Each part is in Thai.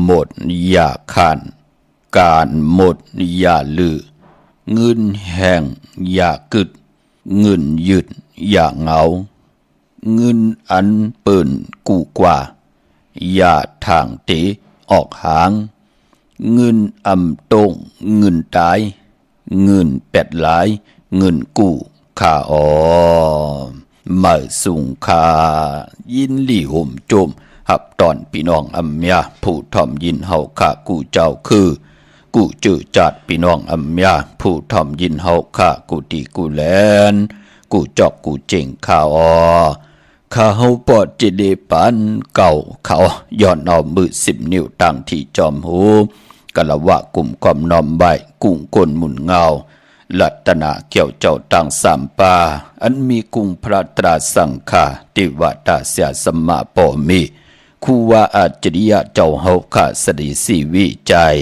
หมดอย่าขันการหมดอย่าลือเงินแห้งอย่ากึดเงินยืดอย่าเหงาเงินอันเปิ่นกูกว่าอย่าทางเตออกหางเงินอำตงเงินตายเงินแปดหลายเงินกู้ข้ามาสุงคายินหลี่ห่มโจมหับตอนพี่น้องอำยาผู้ทอมยินเฮาข้ากูเจ้าคือกูจือจัดพี่น้องอำยาผู้ทอมยินเฮาข้ากูตีกูแลนกูจอกกูเจ๋งข้าข้าเฮาปอดเจเดปันเก่าเขาย้อนเอามือ10 นิ้วตั้งที่จอมหูกะละวะกลุ่มความน้อมใบกุ้งก้นหมุนเงาลัตนาเกี่ยวเจ้าต่างสามปาอันมีกุงพระตราสังฆาติวตาเสียสมมาปอมีคูว่าอาจริยะเจ้าเฮาข้าสดิสีวิจัย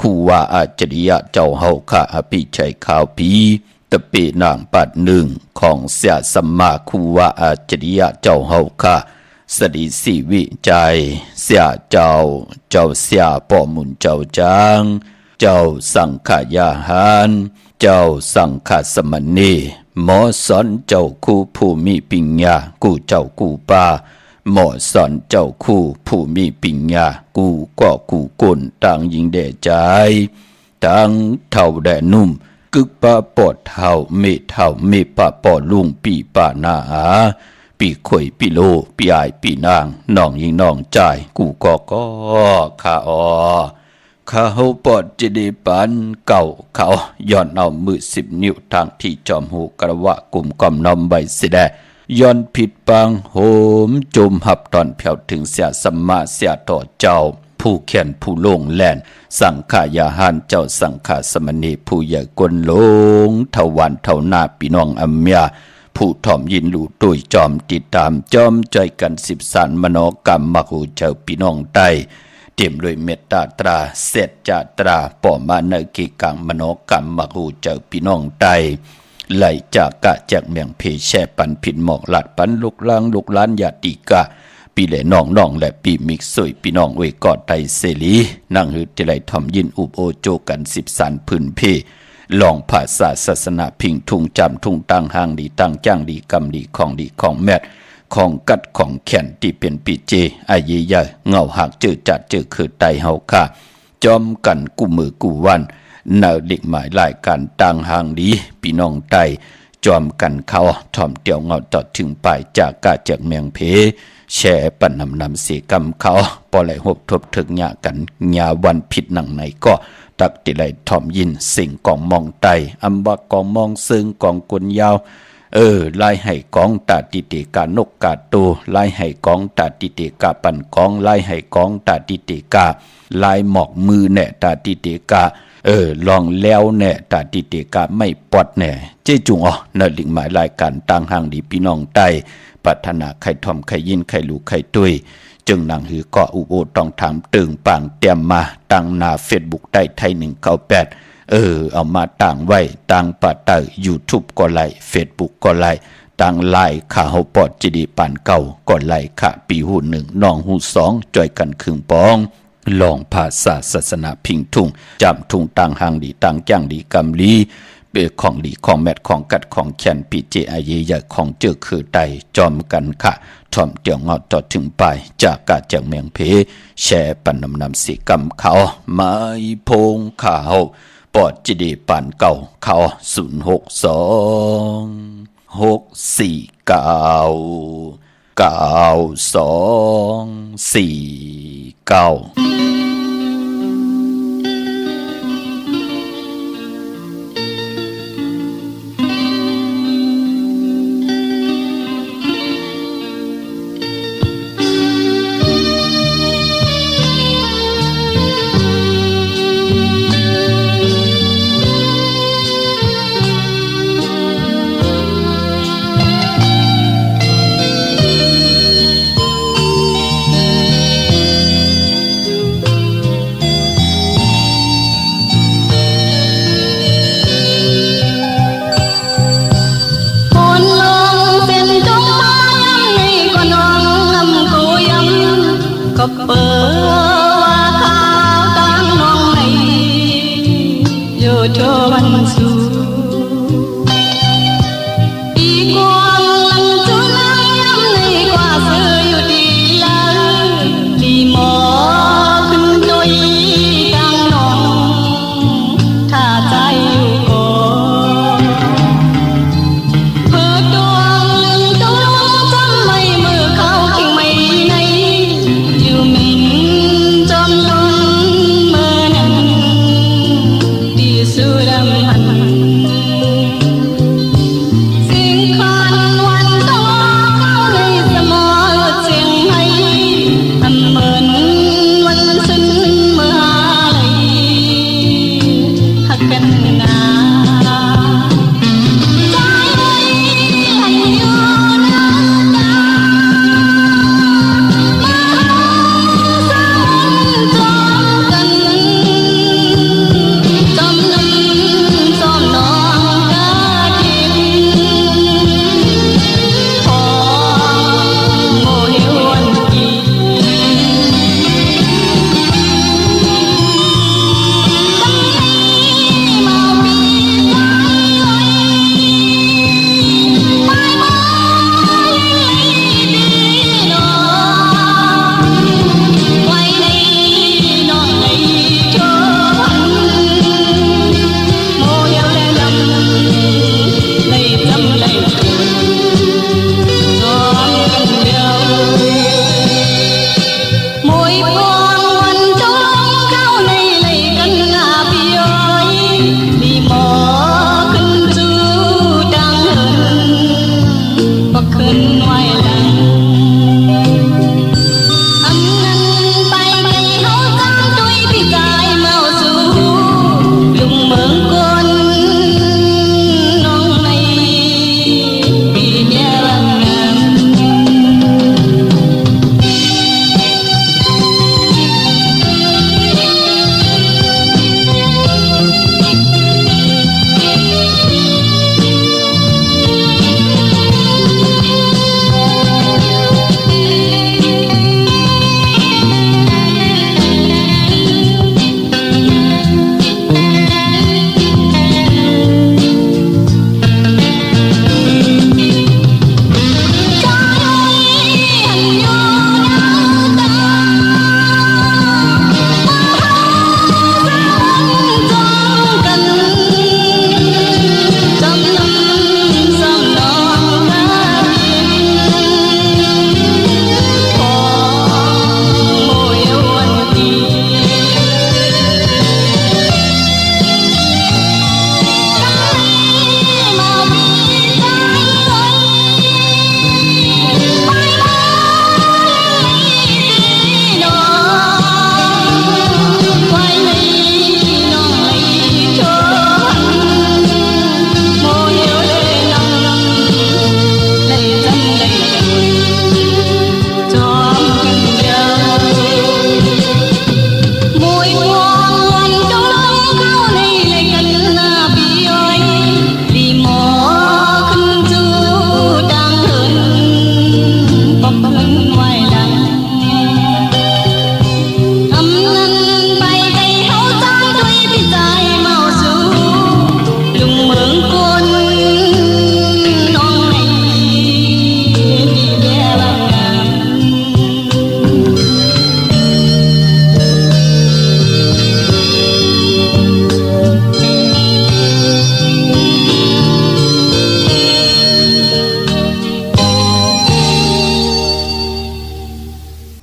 คูว่าอาจริยะเจ้าเฮาข้าอภิชัยข่าวปีตะเปนางปัดหนึ่งของเสียสมมาคูว่าอาจริยะเจ้าเฮาข้าสดิสีวิจัยเสียเจ้าเสียปอมุนเจ้าจางเจ้าสังขยาหารเจ้าสังฆสมณีหมอสอนเจ้าคู่ผู้มีปัญญากูเจ้ากูป้าหมอสอนเจ้าคู่ผู้มีปัญญากูก็กูก้นต่างยิงแด่ใจต่างเท่าแด่นุ่มกึกปะปอดเท่าเมเท่าเมปะปอลุงปีป่านาปีข่อยปีโลปีอายปีนางน้องยิงน้องใจกูก็ข้าข้าเฮาปอดเจดีปันเก่าเขาย้อนเอามือ10 นิ้วทางที่จอมหูกระวะกลุ่มกอมนอมใบสิแดย้อนผิดปังโหมจมหับตอนเพียวถึงเสียสมมาเสียต่อเจ้าผู้เขียนผู้ลงแลนสังขายาหานเจ้าสังขาสมณีผู้ใหญ่กลลงทวันเท่าหน้าพี่น้องอัมยาผู้ถ่อมยินรู้ตุยจอมติดตามจอมใจกัน10 สารมโนกรรมมหูเจ้าพี่น้องใต้เต็มด้วยเมตตาตราเสร็จจาตราปอมาเนกิกังมโนกรรมมหูเจ้าพี่น้องใต้ไหลจากกะจากเมียงเพแช่ปันผิดหมอกหลัดปันลุกล้างลุกล้านญาติกะปีเหล่น้องและปีมิกสวยพี่น้องเวยกอดไตเสลีนั่งหืดที่ไหลทอมยินอุบโอโจกัน10 สารพื้นเพลองภาษาศาสนาพิงทุงจำทุงตั้งห่างดีตั้งจ้างดีกำดีของแมดของกัดของแขนที่เป็นปีเจอาเยยะเงาหักเจอจัดเจอคือไตเฮาค่ะจอมกันกูมือกูวันเนาเด็กหมายรายการต่างห่างดีพี่น้องไตจอมกันเขาถ่อมเตียวเงาต่อถึงปลายจากกาจากเมียงเพแช่ปันนำเสียกรรมเขาปอไหลหบทบถึงหยากันหยาวันผิดหนังไหนก็ตักติไหลถ่อมยินสิ่งกองมองไตอัมบากองมองซึ่งกองกลยาวไล่ให้กองตาติเตกานกกาตูไล่ให้กองตาติเตกาปันกองไล่ให้กองตาติเตกาไล่หมอกมือแน่ตาติเตกาลองแล้วแน่ตาติเตกาไม่ปอดแน่เจจุงนลิงหมายรายการต่างห่างดีพี่น้องใต้ปัฒนาไข่ทอมไข่ยินไข่ลูกไข่ตุ้ยจึงนางหือก็อุโบต้องถามตึงปังเตรียมมาตั้งหน้า Facebook ได้ไทย198เอามาต่างไว้ต่างปะเตอ YouTube ก็ไลค์ Facebook ก็ไลค์ต่างไลค์ข่าวปอดจีดีปานเก่าก็ไลค์ค่ะปีหู1น้องหู2จ่อยกันครึ่งปองลองภาษาศาสนาพิงทุ่งจำทุ่งต่างห่างดีต่างจ้างดีกำลีเบของดีของแมทของกัดของแขนปีเจอาเยยะของเจอคือไตจอมกันค่ะทอมเตียวงอต่อถึงปลายจากกาจากเมียงเพแช่ปันนำสีกำเขาไม้พงข่าวปอดจีดีปานเก่าเขา06246499249ก็เปิดว่า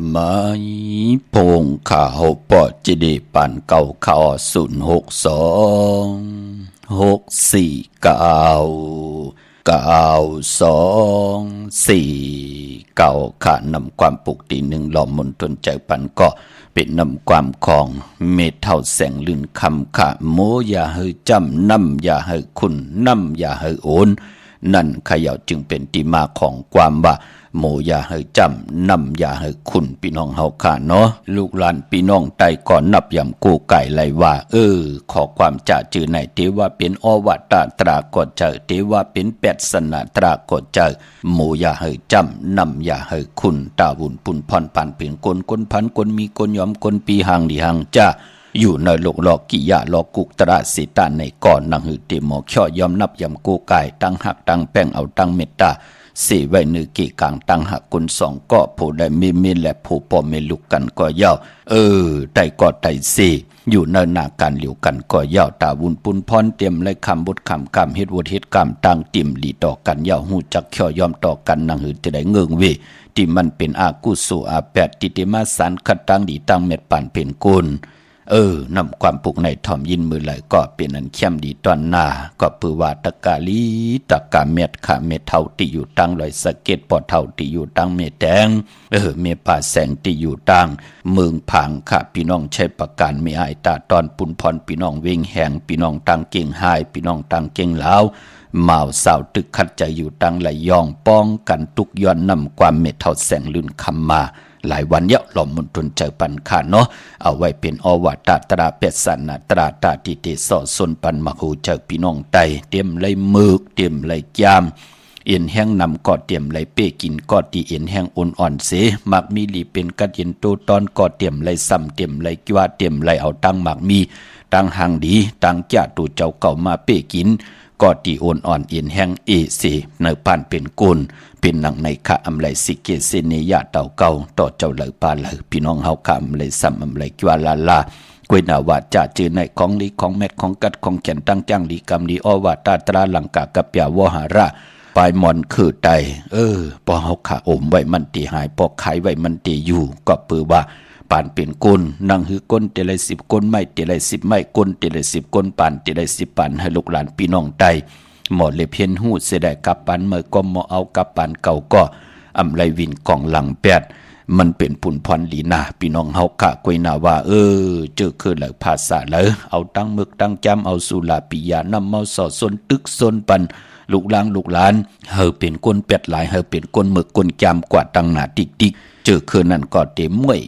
ไม่พงข่าวปอจิเดปันเก่าข่าว062 649 2 4 เก่าขานำความปลุกตีหนึ่งหล่อมนตนใจปันก็เป็นนำความของเมเท่าแสงลื่นคำขะโมอย่าเฮยจำน้ำอย่าเฮยคุณน้ำอย่าเฮยโอนนั่นขย่าจึงเป็นที่มาของความว่าโมอย่าเฮยจำน้ำอย่าเฮยคุณพี่น้องเฮาขาเนาะลูกหลานพี่น้องไตก่อนนับยำกูไก่ไหลว่าขอความจ่าจือในเทว่าเป็นอวตารตรากดเจอเทว่าเป็นแปดสนาตรากดเจอโมอย่าเฮยจำน้ำอย่าเฮยคุณตาบุญปุ่นพรพันเปลี่ยนคนพันคนมีคนยอมคนปีหางดีหางจ้าอยู่ในโลกหลอกกิยาหลอกกุกตระสิตาในก่อนนังหือติหมอช่อยอมนับยำกูไก่ตั้งหักตั้งแป้งเอาตั้งเมตตาสี่ไว้นึกกี่กลางตั้งหักกุนสองก็ผู้ได้มีและผู้ปอเมลุกกันก็ยาวได้ก็ได้สี่อยู่ในนาการเหลียวกันก็ยาวตาวุนปุนพรเตรียมเลยคำบทคำกรรมเฮ็ดวดเฮ็ดกรรมตั้งติ่มหลีต่อกันยาวหูจักช่อยอมต่อกันนังหือจะได้เงิงเวที่มันเป็นอากุสุอาแปดติเตมาสันขัดตั้งดีตั้งเม็ดปั่นเป็นกุลนำความปลุกในถ่อมยินมือไหลก็เป็นอันเข้มดีตอนหน้าก็ปือว่าตะกาลีตะกาเม็ดขาเม็ดเท่าที่อยู่ตั้งลอยสะเก็ดปอเท่าที่อยู่ตั้งเม็ดแดงเมป่าแสงที่อยู่ตั้งเมืองผางค่ะพี่น้องใช้ประการไม่อายตาตอนปุ่นพรพี่น้องเวงแหงพี่น้องตั้งเก่งหายพี่น้องตั้งเก่งลาวเมาสาวตึกขัดใจอยู่ตั้งไหลยองป้องกันทุกย้อนนำความเม็ดเท่าแสงลื่นคำมาหลายวันเยอะหล่อมมนตนเจอปันขาเนาะเอาไว้เป็นอวตารตราเป็ดสันนาตราตาติเตสอสนปันมาหูเจอพี่น้องไตเตรียมไหลมือเตรียมไหลยามเอ็นแห้งนำกอดเตรียมไหลเป้กินกอดตีเอ็นแห้งอ่อนเสมักมีหลีเป็นกัดเย็นโตตอนกอดเตรียมไหลซ้ำเตรียมไหลจ้าเตรียมไหลเอาตั้งมักมีตั้งหางดีตั้งจ่าตูเจ้าเก่ามาเป้กินกอดตีอ่อนเอ็นแห้งเสเนื้อปานเป็นกุลเป็นหนังในขะอำไลสิเกเสเนยะเต่าเก่าต่อเจ้าเหลือปาเหลือพี่น้องเฮาขะอำไลซ้ำอำไลจวาลากวยนาวาจ่าจือในของลีของแมทของกัดของแก่นตั้งจ้างลีกรรมลีอวตารตราลังกากับยาวหาระปลายมอนคือไตพอเฮาขะอมไว้มันตีหายพอขายไว้มันตีอยู่ก็ปือว่าปานเป็นกุลนั่งหือก้นเตลัย10ก้นไม่เตลัย10ไม่ก้นเตลัย10ก้นปานเตลัย10ปานให้ลูกหลานพี่น้องไตหมดเลยเพียนหูเสียได้กับปันเมื่อก็มอเอากับปันเก่าก็อำไลวินกองหลังแปดมันเป็นปุ่นพรลีนาพี่น้องเฮากะกวยนาว่าเจอคือหลักภาษาเลยเอาตั้งมึกตั้งจำเอาสุลาปิยานำเมาสอดสนตึกสนปันลูกหลานเฮาเป็นก้นเป็ดหลายเฮาเป็นก้นมึกก้นจำกว่าตั้งหนาติ๊กเจอคืนนั้นก็เตมวย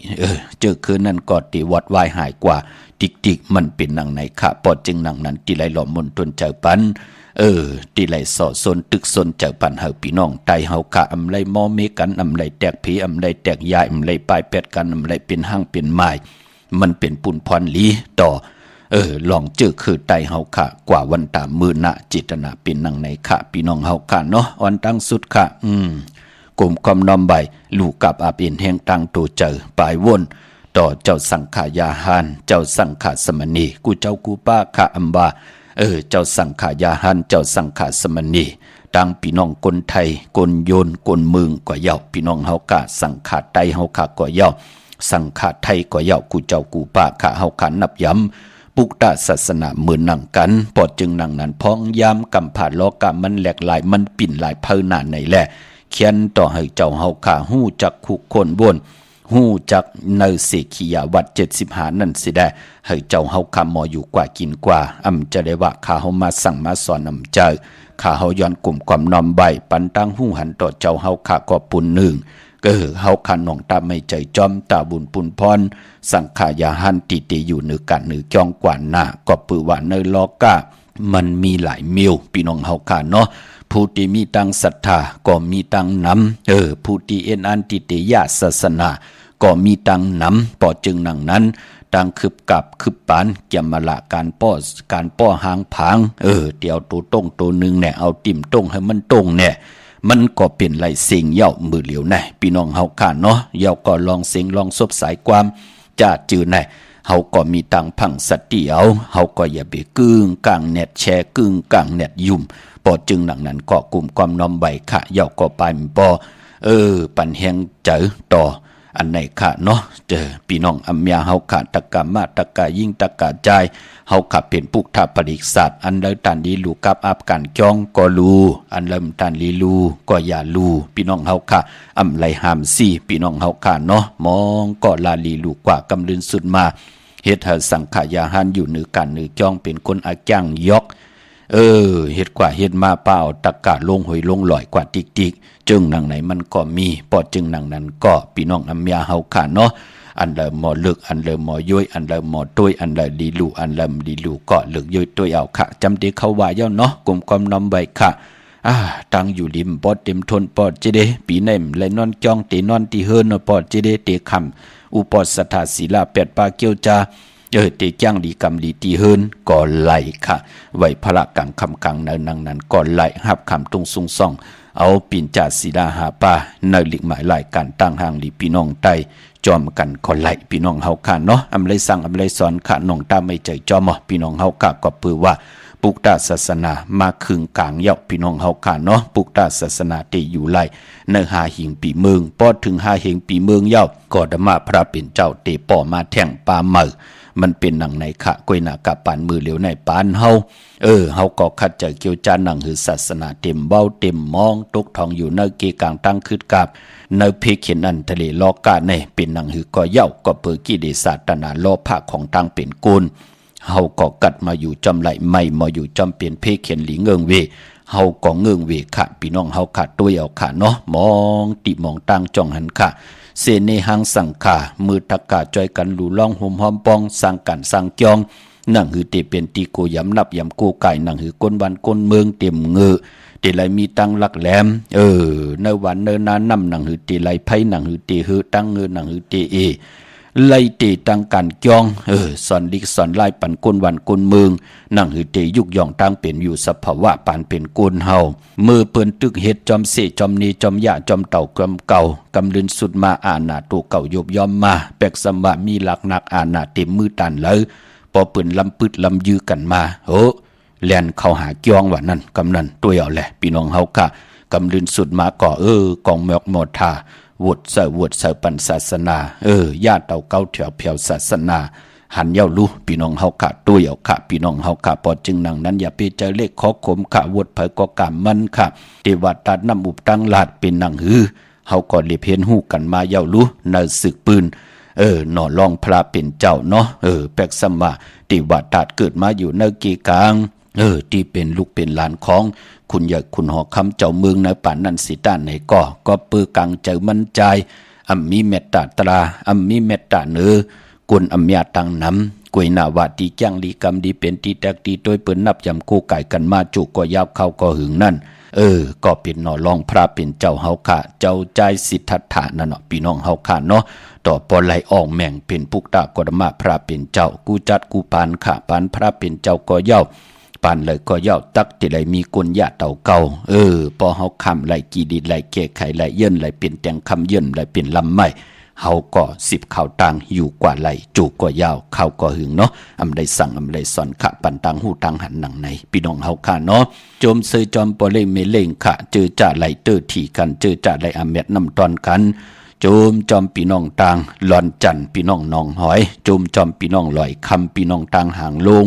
เจอคืนนั้นก็เตวัดวายหายกว่าติ๊กมันเป็นหนังในขะปอดจึงหนังนั้นที่ไหลหล่อมนตนเจอปันที่ไหลสอดสนตึกสนเจอปันเฮาพี่น้องไตเฮาขะอำไลมอเมกันอำไลแตกผีอำไลแตกยายอำไลปลายเป็ดกันอำไลเป็นห้างเป็นไม้มันเป็นปุ่นพรลีต่อลองเจอคือไตเฮาขะกว่าวันตามมือนะจิตนาเป็นหนังในขะพี่น้องเฮาขะเนาะวันตั้งสุดขะกลมกอมน้อมใบลูกกับอาเปนแห่งตั้งตัวเจอปลายวนต่อเจ้าสังขายาหานเจ้าสังขาสมณีกูเจ้ากูป้าขะอัมบาเจ้าสังขายาหานเจ้าสังขาสมณีตั้งพี่น้องคนไทยคนโยนคนเมืองก็เย่าพี่น้องเฮากะสังขาไตเฮากะก็เย่าสังขาไทยก็เย่ากูเจ้ากูป้าขะเฮากะนับย้ำปุกตาศาสนาเหมือนนั่งกันปอดจึงนั่งนั้นพ้องยามกำผ่านโลกะมันแหลกหลายมันปิ่นหลายเพิ่นหน้าในแหละเขียนต่อให้เจ้าเฮาขาหู้จักคุกคนบนหู้จักเนเสขียาวัด75นั่นสิได้ให้เจ้าเฮาคำหมออยู่กว่ากินกว่าจะได้ว่าข้าเฮามาสั่งมาสอนเจอข้าเฮาย้อนกลุ่มความนอมใบปันตั้งหู้หันต่อเจ้าเฮาขาก็ปุ่นหนึ่งเฮาคันหนองตาไม่ใจจอมตาบุญปุนพรสังขายาหันติอยู่เนือกันเนือจ้องกว่าหน้าก็ปือว่าเนลอกะมันมีหลายมิวพี่น้องเฮาขาเนาะผู้ที่มีตังศรัทธาก็มีตังนำผู้ที่เอ็นอันติเตยะศาสนาก็มีตังนำปอจึงนังนั้นตังคืบกับคืบปานเกี่ยมมาละการป้อหางผางเดี๋ยวตัวต้งตัวหนึ่งเนี่ยเอาติ่มต้งให้มันต้งเนี่ยมันก็เป็นไรเสียงเย่ามือเหลียวแน่พี่น้องเฮาข้าเนาะเย่าก็ลองเสียงลองซบสายความจะจือแน่เฮาก็มีตังพังสติเอาเฮาก็อย่าไปกึ่งกลางเน็ตแชร์กึ่งกลางเน็ตยุ่มปอจึงหนังนั้นก็กลุ่มความน้อมใบขะเย่าก็ไปปอปันแหงเจอต่อ อันไหนค่ะเนาะเจอพี่น้องอัมยาเฮาค่ะตะกะมาตะกะยิ่งตะกะใจเฮาค่ะเป็นปุกทาปริกษัตอันเลิตันดีลูกับอาบกันจ้องก็รู้อันเริ่มตันลีลูก็อย่าลูพี่น้องเฮาค่ะอำไลหามซี่พี่น้องเฮาค่ะเนาะมองก็ลาลีลูกว่ากำลืนสุดมาเฮ็ดให้สังขายาหันอยู่เหนือกันเหนือจ้องเป็นคนอาจ้างยอกเฮ็ดกว่าเฮ็ดมาเปล่าตะกะลงหอยลงลอยกว่าติ๊กๆจึงหนังไหนมันก็มีปอจึงหนังนั้นก็พี่น้องอำยาเฮาค่ะเนาะอันเริ่มหมอลึกอันเริ่มหมอย้อยอันเริ่มหมอตุ้ยอันเริ่มดีลูอันเริ่มดีลูก็ลึกย้อยตุ้ยเอาค่ะจำได้เขาว่าเย้าเนาะกลุ่มความนำใบค่ะตั้งอยู่ริมปอดเต็มทนปอดจิเดปีไหนและนอนจ้องตีนอนตีเฮินปอดจิเดเตคำอุปสถาศิลาแปดปาเกียวจาเตจ้างดีกรรมดีตีเฮินก่อไหลค่ะไว้พระกังคำกังในนังนั้นก่อไหลหับคำตรงสุงซ่องเอาปิ่นจ่าศิลาหาป่าในหลีกหมายหลายการตั้งห่างหลีพี่น้องไตจอมกันก่อไหลพี่น้องเฮาค่ะเนาะอำเลยสั่งอำเลยสอนค่ะน้องตาไม่ใจจอมพี่น้องเฮาค่ะก็ปือว่าปุกตาศาสนามาคึงกลางเยาพี่น้องเฮาค่ะเนาะปุกตาศาสนาที่อยู่ไหลในหาหิงปีเมืองพอถึงหาหิงปีเมืองเยาก็ดมาพระเป็นเจ้าเตป่อมาแท่งปลาเมือมันเป็นหนังในขะกวยหนากะปานมือเหลียวในปานเฮาเฮาก็คัดใจเกี่ยวจานหนังหือศาสนาเต็มเบ้าเต็มมองตกทองอยู่ในเกกลางตั้งคืดกับในเพเขียนอันทะเลลอกาในเป็นหนังหือก็เย้าก็เปิดกิเลสศาสนาลอภาคของตั้งเป็นกุลเฮาก็กัดมาอยู่จำไหลไม่มาอยู่จำเปลี่ยนเพเขียนหลีเงิงเวเฮาก็เงิงเวค่ะพี่น้องเฮาค่ะตัวเอาค่ะเนาะมองติมองตั้งจ้องหันค่ะเสเนหังสังขามือตะกาจอยกันหลู่ล่องห่มหอมปองสร้างกันสร้างจองนั่งหือเตเป็นตีโกยำนับยำโกไก่นั่งหือก้นวันก้นเมืองเต็มเงือเตไลมีตังลักแหลมในวันเนนานำนั่งหือเตไลไพ่นั่งหือเตหือตั้งเงือนั่งหือเตไลเตตังกันจองสอนลิกสอนไล่ปันก้นวันก้นเมืองนั่งหือเตยุกย่องตั้งเป็นอยู่สภาวะปานเป็นก้นเฮามือเปิ้นตึกเฮ็ดจอมเสจอมนีจอมยะจอมเต่ากำเก่ากำลืนสุดมาอาณาตัวเก่ายบยอมมาแปกสมะมีหลักนักอาณาเต็มมือตันเลยพอเปิ้นลำปึดลำยือกันมาแล่นเข้าหาจองว่านั่นกำนันตัวเอาแหละพี่น้องเฮาค่ะกำลืนสุดมาก่อกองหมอกหมอทาวดเสปันศาสนาญาติเต่าเก้าแถวเพียวศาสนาหันเย้ารู้พี่น้องเฮาค่ะตัวเอาค่ะพี่น้องเฮาค่ะพอจึงนังนั้นอย่าไปเจอเลขขอขมค่ะวดเผยก็กามมันค่ะเทวตัดน้ำอุบตั้งลาดเป็นนังหือเฮาก็เลียบเห็นหูกันมาเย้ารู้ในศึกปืนหน่อรองพระเป็นเจ้าเนาะแปกสมะติวัดตัดเกิดมาอยู่ในกีกลางที่เป็นลูกเป็นหลานของคุณใหญ่คุณหอคำเจ้าเมืองในป่านนันสิต้านในก็ปือกังเจอมันใจมีเมตตาตรามีเมตตาเนื้อกวนยาตังน้ำกวยนาวาตีจ้างลีกรรมดีเป็นตีแตกตีโดยเปิ้นนับยำคู่ไก่กันมาจุก็ยาวเข้าก็หึงนั่นก็เป็นหน่อรองพระเป็นเจ้าเฮาค่ะเจ้าใจสิทธัตถะนั่นเนาะพี่น้องเฮาค่ะเนาะต่อปอไหลออกแม่งเป็นปุกตากรมาพระเป็นเจ้ากูจัดกูปานค่ะปานพระเป็นเจ้าก็เย้าปานเลยก็เย้าตักที่ไหลมีกุญญาเต่าเก่าพอเฮาคำไหลกีดิดไหลแก้ไขไหลเยินไหลเป็นแตงคำเยินไหลเป็นลำไม้เฮาก็10ข่าวต่างอยู่กว่าไหลจูก็ยาวเข้าก็หึงเนาะได้สั่งได้สอนขะปันตังหูตังหันหนังในพี่น้องเฮาค่ะเนาะโจมเซยจอมปอเลเมเลงขะเจอจ่าไหลเตอที่กันเจอจ่าไหลอเมดน้ำตอนกันโจมจอมพี่น้องต่างหลอนจันพี่น้องนองหอยโจมจอมพี่น้องลอยคำพี่น้องต่างห่างลง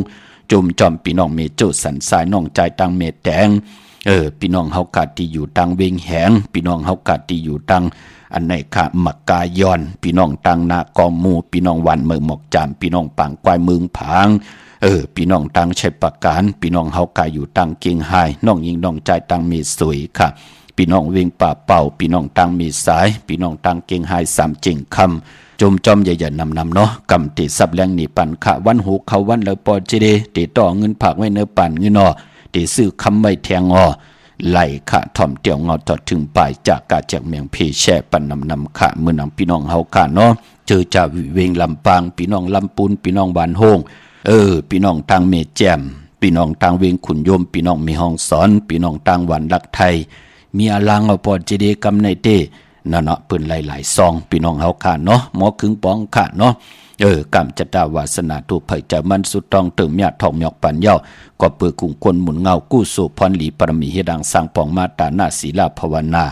โจมจอมพี่น้องเมโจสันสายน้องใจต่างเมแตงพี่น้องเฮากะที่อยู่ต่างเวงแหงพี่น้องเฮากะที่อยู่ต่างอันไหนค่ะมักกายอนพี่น้องต่างนากอมูพี่น้องวันเมืองหมอกจามพี่น้องปางควายเมืองผางพี่น้องต่างชัยประการพี่น้องเฮากะอยู่ต่างเกียงไฮน้องยิงน้องใจต่างเมสวยค่ะพี่น้องเวงป่าเป่าพี่น้องต่างเมสายพี่น้องต่างเกียงไฮสามเจิงคำจมจอมใหญ่ๆนำเนาะกำติซับแรงนี่ปันขะวันหูเขาวันเลยปอเจเดติต่อเงินผักไว้เนื้อปันเงินติซื้อคำไม่แทงไหลขะถ่อมเตี่ยวงอจอดถึงปลายจากกาจากเมียงเพแช่ปันนำขะเมื่อนำพี่น้องเฮาค่ะเนาะเจอจ่าวิเวงลำปางพี่น้องลำปูนพี่น้องบานโฮงพี่น้องทางเมแจมพี่น้องทางเวงขุนยมพี่น้องมีห้องสอนพี่น้องทางหวันลักไทยมีอลังเอาปอเจเดกำในเต้นั่นเนาะเปิ้นหลายๆซองพี่น้องเฮาค่ะเนาะหมอคึงปองค่ะเนาะกำจัตตาวาสนาถูกเผยใจมันสุดต้องเติมยาทองหยอกปันเย้าก็เปือกุ่งคนหมุนเงากู้สู่พรหลีปรมีเฮดังสร้างปองมาตาหน้าศีลาภาวนา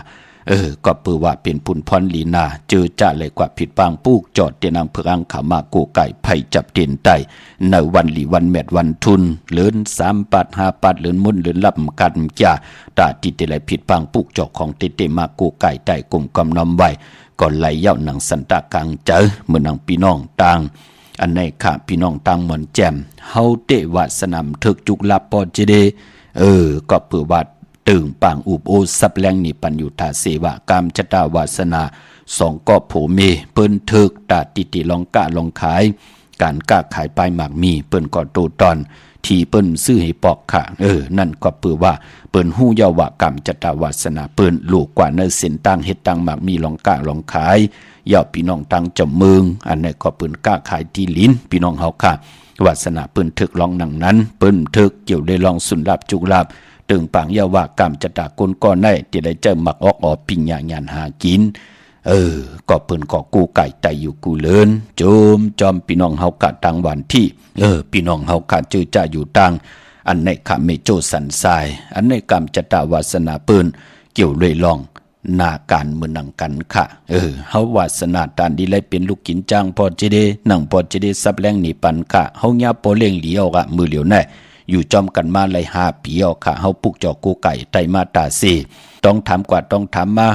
ก็เปือว่าเป็นปุนพรลีนาเจอจ่าเลยกว่าผิดปางปูกจอดเตียนังเพื่ออังขามาโกไก่ไผ่จับเตียนไตในวันหลีวันแมดวันทุนเลือน3 ปัด5 ปัดเลือนมุ่นเลือนลับกันจ่าตาติเตเลยผิดปางปูกจอกของเตมาโกไก่ไตกลมกำนำไว้ก่อนไหลเย่าหนังสันตากลางเจอเมื่อนังพี่น้องต่างอันในข้าพี่น้องต่างเหมือนแจมเฮาเตวาสนามถึกจุกลับปอเจเดก็เปือว่าตึงปางอุบโอสับแรงนิปัญยุทาเสวะกามจตาวาสนา2ก็โผเมเปิ้นถึกตาติลองกะลองขายการกะขายปลายหมากมีเปิ้นก็โตตอนที่เปิ้นซื้อให้ปอกค่ะนั่นก็เปือว่าเปิ้นฮู้ยาวะกรรมจตาวาสนาเปิ้นลูกกว่าในเส้นตั้งเฮ็ดตั้งหมากมีลองกะลองขายยาวพี่น้องตั้งจำเมืองอันนี้ก็เปิ้นกะขายที่ลิ้นพี่น้องเฮาค่ะวาสนาเปิ้นถึกลองหนังนั้นเปิ้นถึกเกี่ยวได้ลองสุนลับจุกลับตึงปังยาวะกรรมจตากลก่อนได้ที่ได้เจอหมักออกปิญญาญาณหากินก็เปิ้นก็กู้ไก่ไตอยู่กูเลินโจมจอมพี่น้องเฮากะตังวันที่พี่น้องเฮากะจื้อจ้าอยู่ตังอันในขะเมโจสันทรายอันในกรรมจตาวาสนาเปิ้นเกี่ยวเลยลองนาการเมืองนังกันค่ะเฮาวาสนาตานดีเลยเป็นลูกกินจ้างพอจะได้นั่งพอจะได้ซับแรงนี่ปันค่ะเฮาญาโปเล่งเหลียวกะมือเหลียวแน่อยู่จอมกันมาเลย5 ปีเอาค่ะเฮาปุกจอกูไก่ไตมาตาซีต้องถามกว่าต้องถามมา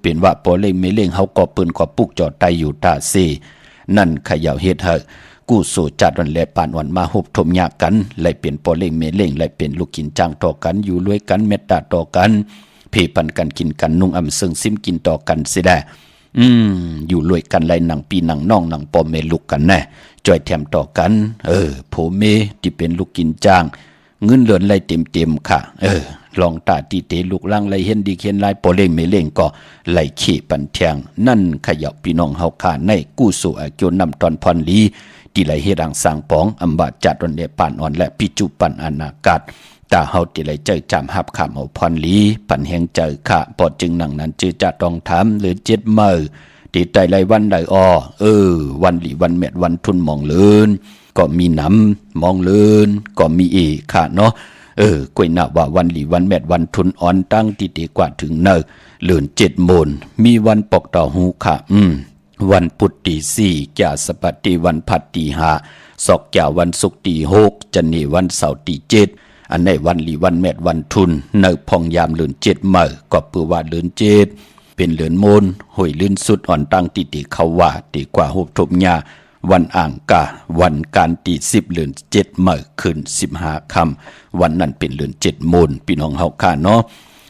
เป็นว่าโปเล่งไม่เล่งเฮาก็ปืนก็ปุกจอไตอยู่ตาซีนั่นขย่าเฮ็ดเฮากู้สู่จัดวันแลปานวันมาหุบถมยากกันเลยเป็นโปเล่งไม่เล่งเลยเป็นลูกกินจ้างต่อกันอยู่รวยกันเมตตาต่อกันเพปันกันกินกันนุ่งอำซึ่งซิมกินต่อกันสิได้อยู่รวยกันไรหนังปีหนังน้องหนังปอมเมลุกกันแน่จอยแถมต่อกันโผเมที่เป็นลูกกินจ้างเงินเหลือนไรเต็มค่ะลองตาตีเตลูกล่างไรเห็นดีเห็นไรปอเล่งไม่เล่งก็ไหลขี้ปันแทงนั่นขยับพี่น้องเฮาขาในกู้สู่อาเกียวนำตอนพรลีที่ไหลเฮ็ดอังสางปองอำบาดจัดวันเดปานอ่อนและปิจุปันอนาคตตาเฮาติไหลเจอจำหับขามเอาพรลีปันแหงเจอค่ะปอดจึงหนังนั้นจือจะต้องถามหรือ7 มื้อติดใจไรวันใดวันหลีวันแมดวันทุนมองเลินก็มีน้ำมองเลินก็มีอีกค่ะเนาะกวยหน้าว่าวันหลีวันแมดวันทุนอ่อนตั้งติกว่าถึงเนอเลิน7 โมนมีวันปอกต่อหูค่ะวันพุธที่4จ่าสปัตติวันพัดที่5ศอกจ่าวันศุกร์ที่6จันนีวันเสาร์ที่7อันในวันหลีวันแมดวันทุนเนอพองยามเลิน7 มื้อก็เปือว่าเลิน7เป็นเหลือนโมนห่วยลื่นสุดอ่อนตั้งติเขาว่าตีกว่าหุบทบญาวันอ่างกาวันการตี10 เดือน 7 มื้อขึ้น15 ค่ำวันนั้นเป็นเดือน7 โมนพี่น้องเฮาค่ะเนาะ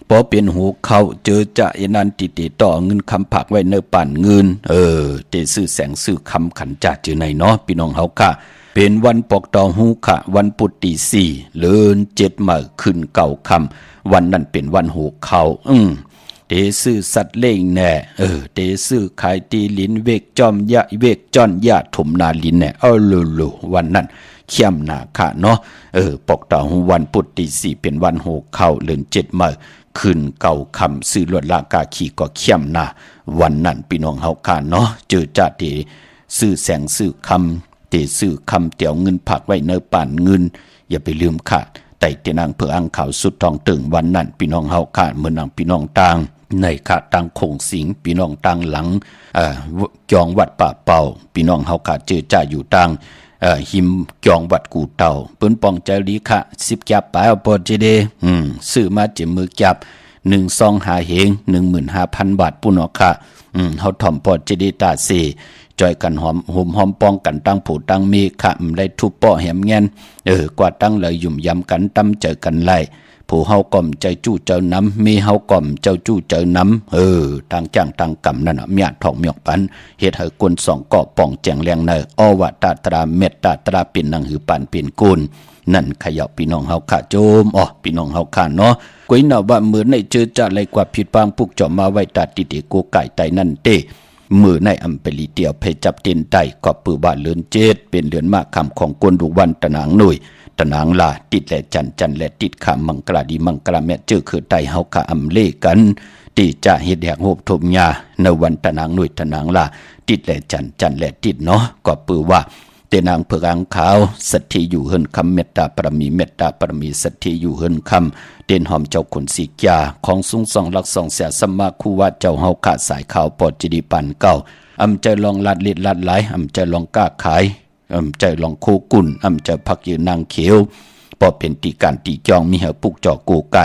พอเป็นหูเขาเจอจะไอ้นันติต่อเงินคำผักไว้เนื้อป่านเงินเตซื้อแสงซื้อคำขันจ่าจือในเนาะพี่น้องเฮาค่ะเป็นวันปอกต่อหูค่ะวันพุธที่4 เดือน 7 มื้อขึ้น9 ค่ำวันนั้นเป็นวันหูเขาเตซื้อสัตว์เล่งแน่เตซื้อขายตีลิ้นเวกจอมยะเวกจอนยะถมนาลิ้นแน่ลุวันนั้นเข้มหนาค่ะเนาะปกต่อวันพุธที่4เป็นวันโหเข้าเดือน7 มื้อขึ้น9 ค่ำซื้อลวดลากาขีก็เข้มหนาวันนั้นพี่น้องเฮาค่ะเนาะเจอจ่าเตซื้อแสงซื้อคำเตซื้อคำเตียวเงินผักไว้เนื้อป่านเงินอย่าไปลืมค่ะแต่เตนางเพื่ออังข่าวสุดทองตึงวันนั้นพี่น้องเฮาค่ะเมื่อนางพี่น้องต่างในขาตังคงสิงพี่น้องตังหลังจองวัดป่าเป่าพี่น้องเฮาขาเจอจ่าอยู่ตังหิมจองวัดกูเต่าเปิ้นปองใจลีค่ะ10 จับไปเอาปอเจเดซื้อมาเจ็บมือจับ1 ซองหาเหง 15,000 บาทปุ่นเนาะค่ะเฮาถ่อมปอเจเดตาเซจอยกันหอมป้องกันตั้งผู้ตั้งมีค่ะได้ทุบป้อแหมแงนกว่าตั้งเลยยุ่มยำกันตั้มเจอกันไล่ผู้เฮาก่อมใจจู้เจ้าน้ำมีเฮาก่อมเจ้าจู้เจ้าน้ำทางจ้างทางกำนั่นน่ะเมียทองเมียกปันเฮ็ดให้คน2 เกาะป่องแจงแรงเนอวะตาตราเม็ดตาตราเป็นนางหือปานเป็นกุลนั่นขยับพี่น้องเฮาค่ะโจมพี่น้องเฮาค่ะเนาะกวยน่ะว่ามื้อในเจอจะอะไรกว่าผิดปางปุกเจาะมาไว้ตาติเตโกไก่ไตนั่นเต้มือในอำเปลีเตียวเพจับเต็นไตก็ปือบ้านเลือน7เป็นเลือนมากคำของกวนดุวันตะนางหน่วยตะนางลาติดแลจันแลติดขามังกราดีมังกราแม่เจอคือไตเฮาค่ะอำเลกันติจะเฮ็ดแหกโหบทมญาในวันตะนางหน่วยตะนางลาติดแลจันแลติดเนาะก็ปือว่า เตนางเผือกอังขาวสัตที่อยู่เฮินคำเมตตาปรมีเมตตาปรมีสัตที่อยู่เฮินคำเตนหอมเจ้าขนสีกยาของสูงส่องหลักส่องเสียสมมาคูว่าเจ้าเฮาขาดสายข่าวปอดจิดีปันเก่าอำใจลองลัดลิดลัดไหลอำใจลองกล้าขายอำใจลองโคกุ่นอำใจพักยืนนางเขียวพอเป็นตีการตีจองมีเหปุกจอกโกไก่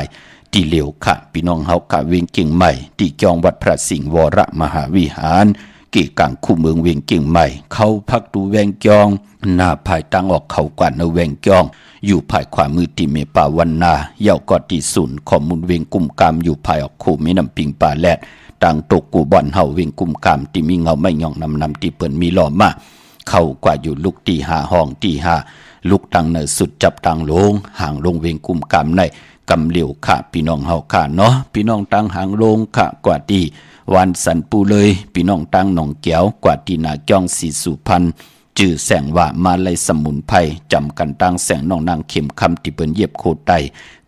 ตีเหลียวค่ะพี่น้องเฮาค่ะเวียงเก่งใหม่ตีจองวัดพระสิงห์วรมหาวิหารกี่กังคู่เมืองเวียงเก่งใหม่เขาพักดูแวงจองหน้าภายตั้งออกเขากว่าในแวงจองอยู่ภายขวามือตีเมป่าวันนาเย่ากอตีศูนย์ข้อมูลเวียงกุ่มกามอยู่ภายออกคู่มีน้ำปิงป่าแลดต่างตกกูบ่อนเฮาเวียงกุ่มกามที่มีเงาไม่ย่องนำที่เปิ้นมีหล่อมาเข้ากว่าอยู่ลูกตีหาห้องตีหาลูกตังเนสุดจับตังลงห่างลงเวียงกุ่มกามในกำเหลียวค่ะพี่น้องเฮาค่ะเนาะพี่น้องตังห่างลงค่ะกว่าตีวันสันปูเลยพี่น้องตังหนองเกียวกว่าตีนาจ้องสีสุพรรณจื่อแสงว่ามาไลสมุนไพรจำกันตังแสงน้องนางเข็มคำที่เปิ้นเย็บโคไต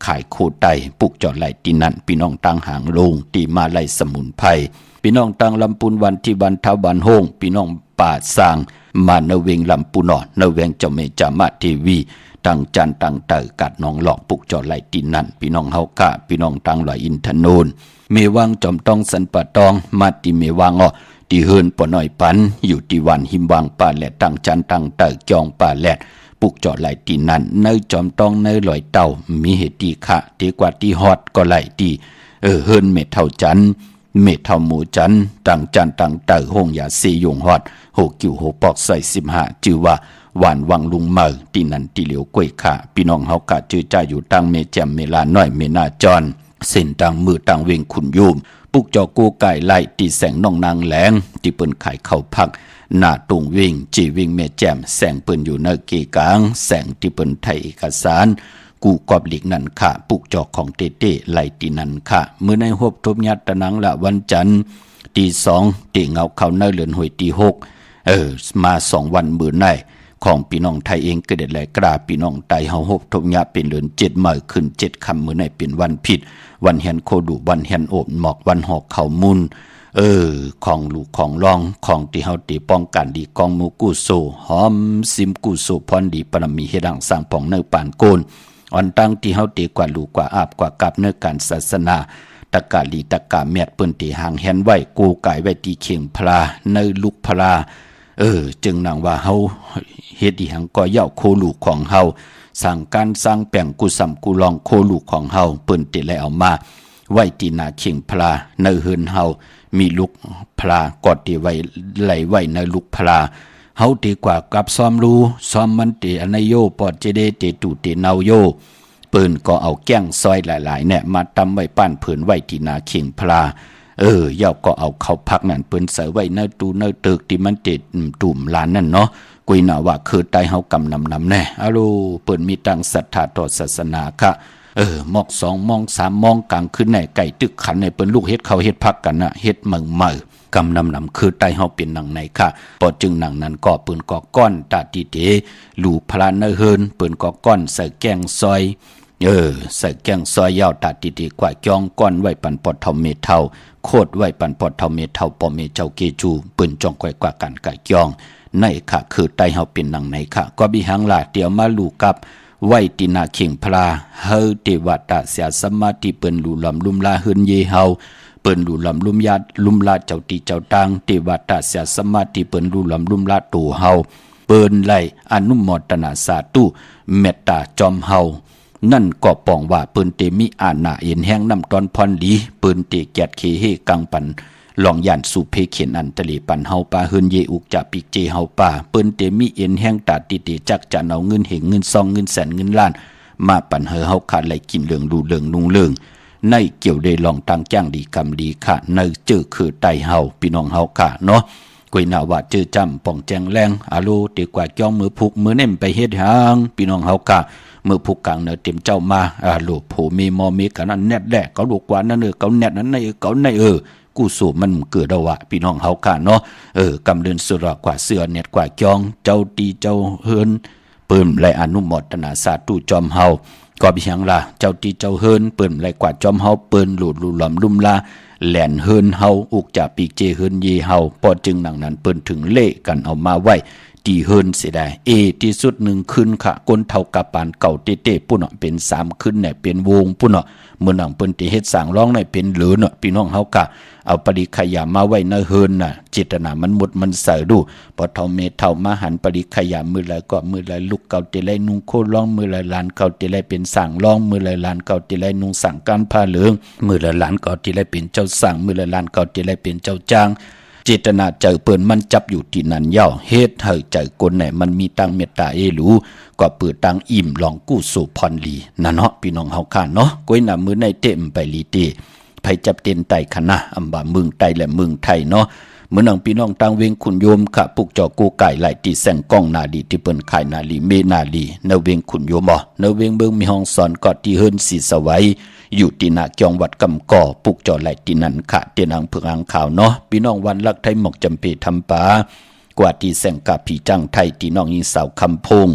ขายโคไตปลูกจอดไหลตีนั่นพี่น้องตังห่างลงตีมาไลสมุนไพรพี่น้องตังลำปูนวันที่วันเท้าวันโฮงพี่น้องป่าสร้างมาเนเวงลำปูนอเนเวงเจ้าเมจามาทีวีตังจันตังเตอกัดน้องหลอกปลุกจอดไหลตีนั่นพี่น้องเฮากะพี่น้องตังลอยอินทนูนเมวังจอมต้องสันปะตองมาติเมวังอ้อตีเฮินปอหน่อยปันอยู่ที่วันหิมวังป่าแหลดตังจันตังเตอจองป่าแหลดปลุกจอดไหลตีนั่นเนยจอมต้องเนยลอยเต่ามีเหตุตีขะตีกว่าตีฮอดก็ไหลตีเฮินเม็ดเท่าจันเม็ดเท่าหมูจันตังจันตังเตอห้องยาซียงฮอดโหกิ่วโหปอกใส่15จือว่าหวานวังลุงเมอตีนันตีเหลียวกล้วยขาพี่น้องเฮากะจื้อใจอยู่ตังเมแจมเมลาน้อยเมนาจอนเส้นตังมือตังเวงขุนยูมปุกจอกูไก่ไล่ตีแสงน้องนางแหลงที่เปิ้นขายเข้าพักหน้าตุงวิ่งจีวิ่งเมแจมแสงเปิ้นอยู่เนเกกางแสงที่เปิ้นไทยเอกสารกูกอบหลีกนั่นค่ะปุกจอของเตเต้ไล่ตีนั่นค่ะมื้อในฮบทบยัดตะนังละวันจันทร์ตี2ตีเงาเข้าเนเลือนหวยตี6มา2วันมื้อในของพี่น้องไทยเองก็เด็ดแหลกราพี่น้องไตเฮาฮบทบยะเป็นเดือน7มื้อขึ้น7ค่ำมื้อในเป็นวันผิดวันแฮนโคดุวันแฮนโอบหมอกวันหอกเข้ามุนของลูกของรองของที่เฮาตีป้องกันดีกองมูกุโซหอมซิมกุโซพรดีปรมีเฮดังสร้างป่องเนื้อปานโกนอันตั้งที่เฮาตีกว่าลูกกว่าอาบกว่ากับเนื้อการศาสนาตะกาลีตะกาเมียดเปิ้นตีหางแฮนไว้กูกายไว้ตีเข่งพลาเนื้อลูกพลาจึงนางว่าเฮาเฮ็ดอีหังก็เย่าโคลูกของเฮาสั่งการสร้างแป่งกุสัมกุลองโคลูกของเฮาเปิ้นติแล้วเอามาไว้ตีนาเข่งพลาเนื้อเฮินเฮามีลูกพลากอดตีไว้ไหลไว้ในลูกพลาเฮาตีกว่ากับซ้อมรู้ซ้อมมันตีอนโยปอดเจเดเตตูเตเนาโยปืนก็เอาแก้งซอยหลายๆเนี่ยมาตำไว้ป้านเผือนไว้ที่นาเข่งพลาเย่าก็เอาเขาพักนั่นเปิ้นใส่ไว้ในตู้ในตึกที่มันติดตุ่มลานนั่นเนาะกุยน่าว่าคือไตเฮากำนำแน่อะโลเปิ้นมีตังศรัทธาต่อศาสนาค่ะมอก2มอง3มองกลางขึ้นในไก่ตึกขันในเปิ้นลูกเฮ็ดเขาเฮ็ดพักกันน่ะเฮ็ดเมือกำนำคือไตเฮาเป็นหนังในค่ะพอจึงหนังนั้นก็เปิ้นก็ก้อนตาติเตลูกพลานเนเฮินเปิ้นก็ก้อนใส่แกงซอยใส่แกงซอยยาวตาติเตกว่าจองก้อนไว้ปันปอดเท่าเมเท่าโคดไว้ปันปอดเท่าเมเท่าปอเมเจ้าเกจูเปิ้นจ้องก้อยกว่ากันกะจองในค่ะคือไตเฮาเป็นหนังในค่ะก็บิหังล่ะเดี๋ยวมาลูกกับไว้ตินาเข่งพลาเฮาเทวตาเสียสมาธิเปิ้นลูลำลุมลาเฮินเยเฮาเปิ้นลูลำลุมยาลุมลาเจ้าตีเจ้าตังเทวตาเสียสมาธิเปิ้นลูลำลุมลาตูเฮาเปิ้นไล่อนุโมทนาสาธุเมตตาจอมเฮานั่นก็ปองว่าเปิ้นเตมีอาณาเอ็นแห้งน้ำตอนพรดีเปิ้นเตแกดเคเฮกังปันลองย่านสุเพเขียนอันตลีปันเฮาป่าเฮินเยอุกจะปิกเจเฮาป่าเปิ้นเตมีเอ็นแห้งตาติเตจักจะเอาเงินเหงเงินซองเงินแสนเงินล้านมาปันเฮาขาดไหลกินเหลืองดูเหลืองนุ่งเหลืองในเกี่ยวได้ลองตังจ้างดีกำดีค่ะในเจอคือไตเฮาพี่น้องเฮาค่ะเนาะกุยน่าว่าเจอจำป่องแจงแรงอาโลเตกว่าจ้องมือพุกมือเน่มไปเฮ็ดหางพี่น้องเฮาค่ะเมื่อผู้กลางเนเต็มเจ้ามาโลโผมีมอมีกันนั่นแนดแดกเขาลูกกว่านั่นเขาแนดนั้นในเขาในกูสูบมันเกิดเอาวะพี่น้องเฮาค่ะเนาะกำเดินสุรกว่าเสือเน็ดกว่าจองเจ้าตีเจ้าเฮินเปิ้มและอนุโมทนาสาธุจอมเฮาก็บิหังล่ะเจ้าตีเจ้าเฮินเปิ้มและกว่าจอมเฮาเปิ้นหลุดลุลำลุ่มลาแหลนเฮินเฮาอุกจะปีเจเฮินเยเฮาพอจึงหนังนั้นเปิ้นถึงเล่กันเอามาไว้ ตีเฮินเสียได้ที่สุด1ขึ้นค่ะก้นเท่ากับปานเก่าเต้ๆปุ่นเนาะเป็น3ขึ้นเนี่ยเป็นวงปุ่นเนาะเมื่อหนังเปิ้นที่เฮ็ดสร้างร้องเนี่ยเป็นเหลือเนาะพี่น้องเฮากะเอาปริขยามาไว้ในเฮินน่ะเจตนามันหมดมันเสอดูพอเท่าเมเท่ามาหันปริขยามือละก็มือละลูกเก่าเตไลนุ่งโคร้องมือละหลานเก่าเตไลเป็นสร้างร้องมือละหลานเก่าเตไลนุ่งสั่งการผ้าเหลืองมือละหลานเก่าเตไลเป็นเจ้าสร้างมือละหลานเก่าเตไลเป็นเจ้าจ้างเจตนาใจเปิ้นมันจับอยู่ที่นั่นย่อเฮ็ดให้ใจคนไหนมันมีตังเมตตารู้ก็เปิดตังอิ่มลองกู้สู่พรลีนั่นเนาะพี่น้องเฮาค่ะเนาะก้อยหน้ามือในเต็มไปลีเตไผจับเต็นไตคณะอำบาเมืองไตและเมืองไทยเนาะเมื่อนังพี่น้องตังเวงคุณโยมค่ะปุกจอกูไก่ไหลตีแสงก้องนาดีที่เปิ้นขายนาลีเมนาลีเนเวงคุณโยมบ่เนเวงเบิ่งมีห้องสอนก็ที่เฮิรนสีสวัยอยู่ที่นาจองวัดกำก่อปุกจอไหลตีนั่นค่ะเตียนางเผืองข่าวเนาะพี่น้องวันลักไทยหมอกจำเปทำป่ากว่าที่แสงกาผีจังไทยที่น้องยิงสาวคำพง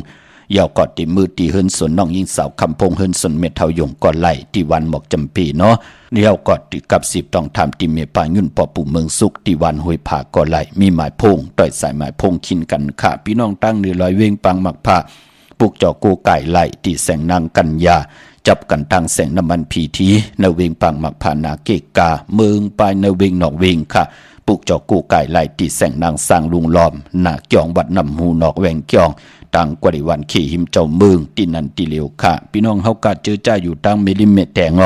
ยาวกอดที่มือที่เฮิรนสวนน้องยิงสาวคำพงเฮิรนสวนเมทเทายงก่อนไหลที่วันหมอกจำปีเนาะเดียวกอดที่กับ10ต้องทำที่เมปายุ่นปอปู่เมืองสุขที่วันห้วยผาก่อนไหลมีหมายพงต่อยสายหมายพงขินกันค่ะพี่น้องตั้งเนื้อลอยเวงปังหมักผ้าปุกจอกูไก่ไหลที่แสงนางกัญญาจับกันทางแสงน้ำมันพีทีในเวงปังหมักผานาเกกาเมืองไปในเวงหนองเวงค่ะปุกจอกูไก่ไหลที่แสงนางสร้างลุงล้อมนาเกี่ยงวัดนำหูนอกแวงเกี่ยงต่างกว่าวันขี่หิมเจ้าเมืองที่นันติเลวค่ะพี่น้องเฮากาเจอจ้าอยู่ตั้งเมลิเมตแตง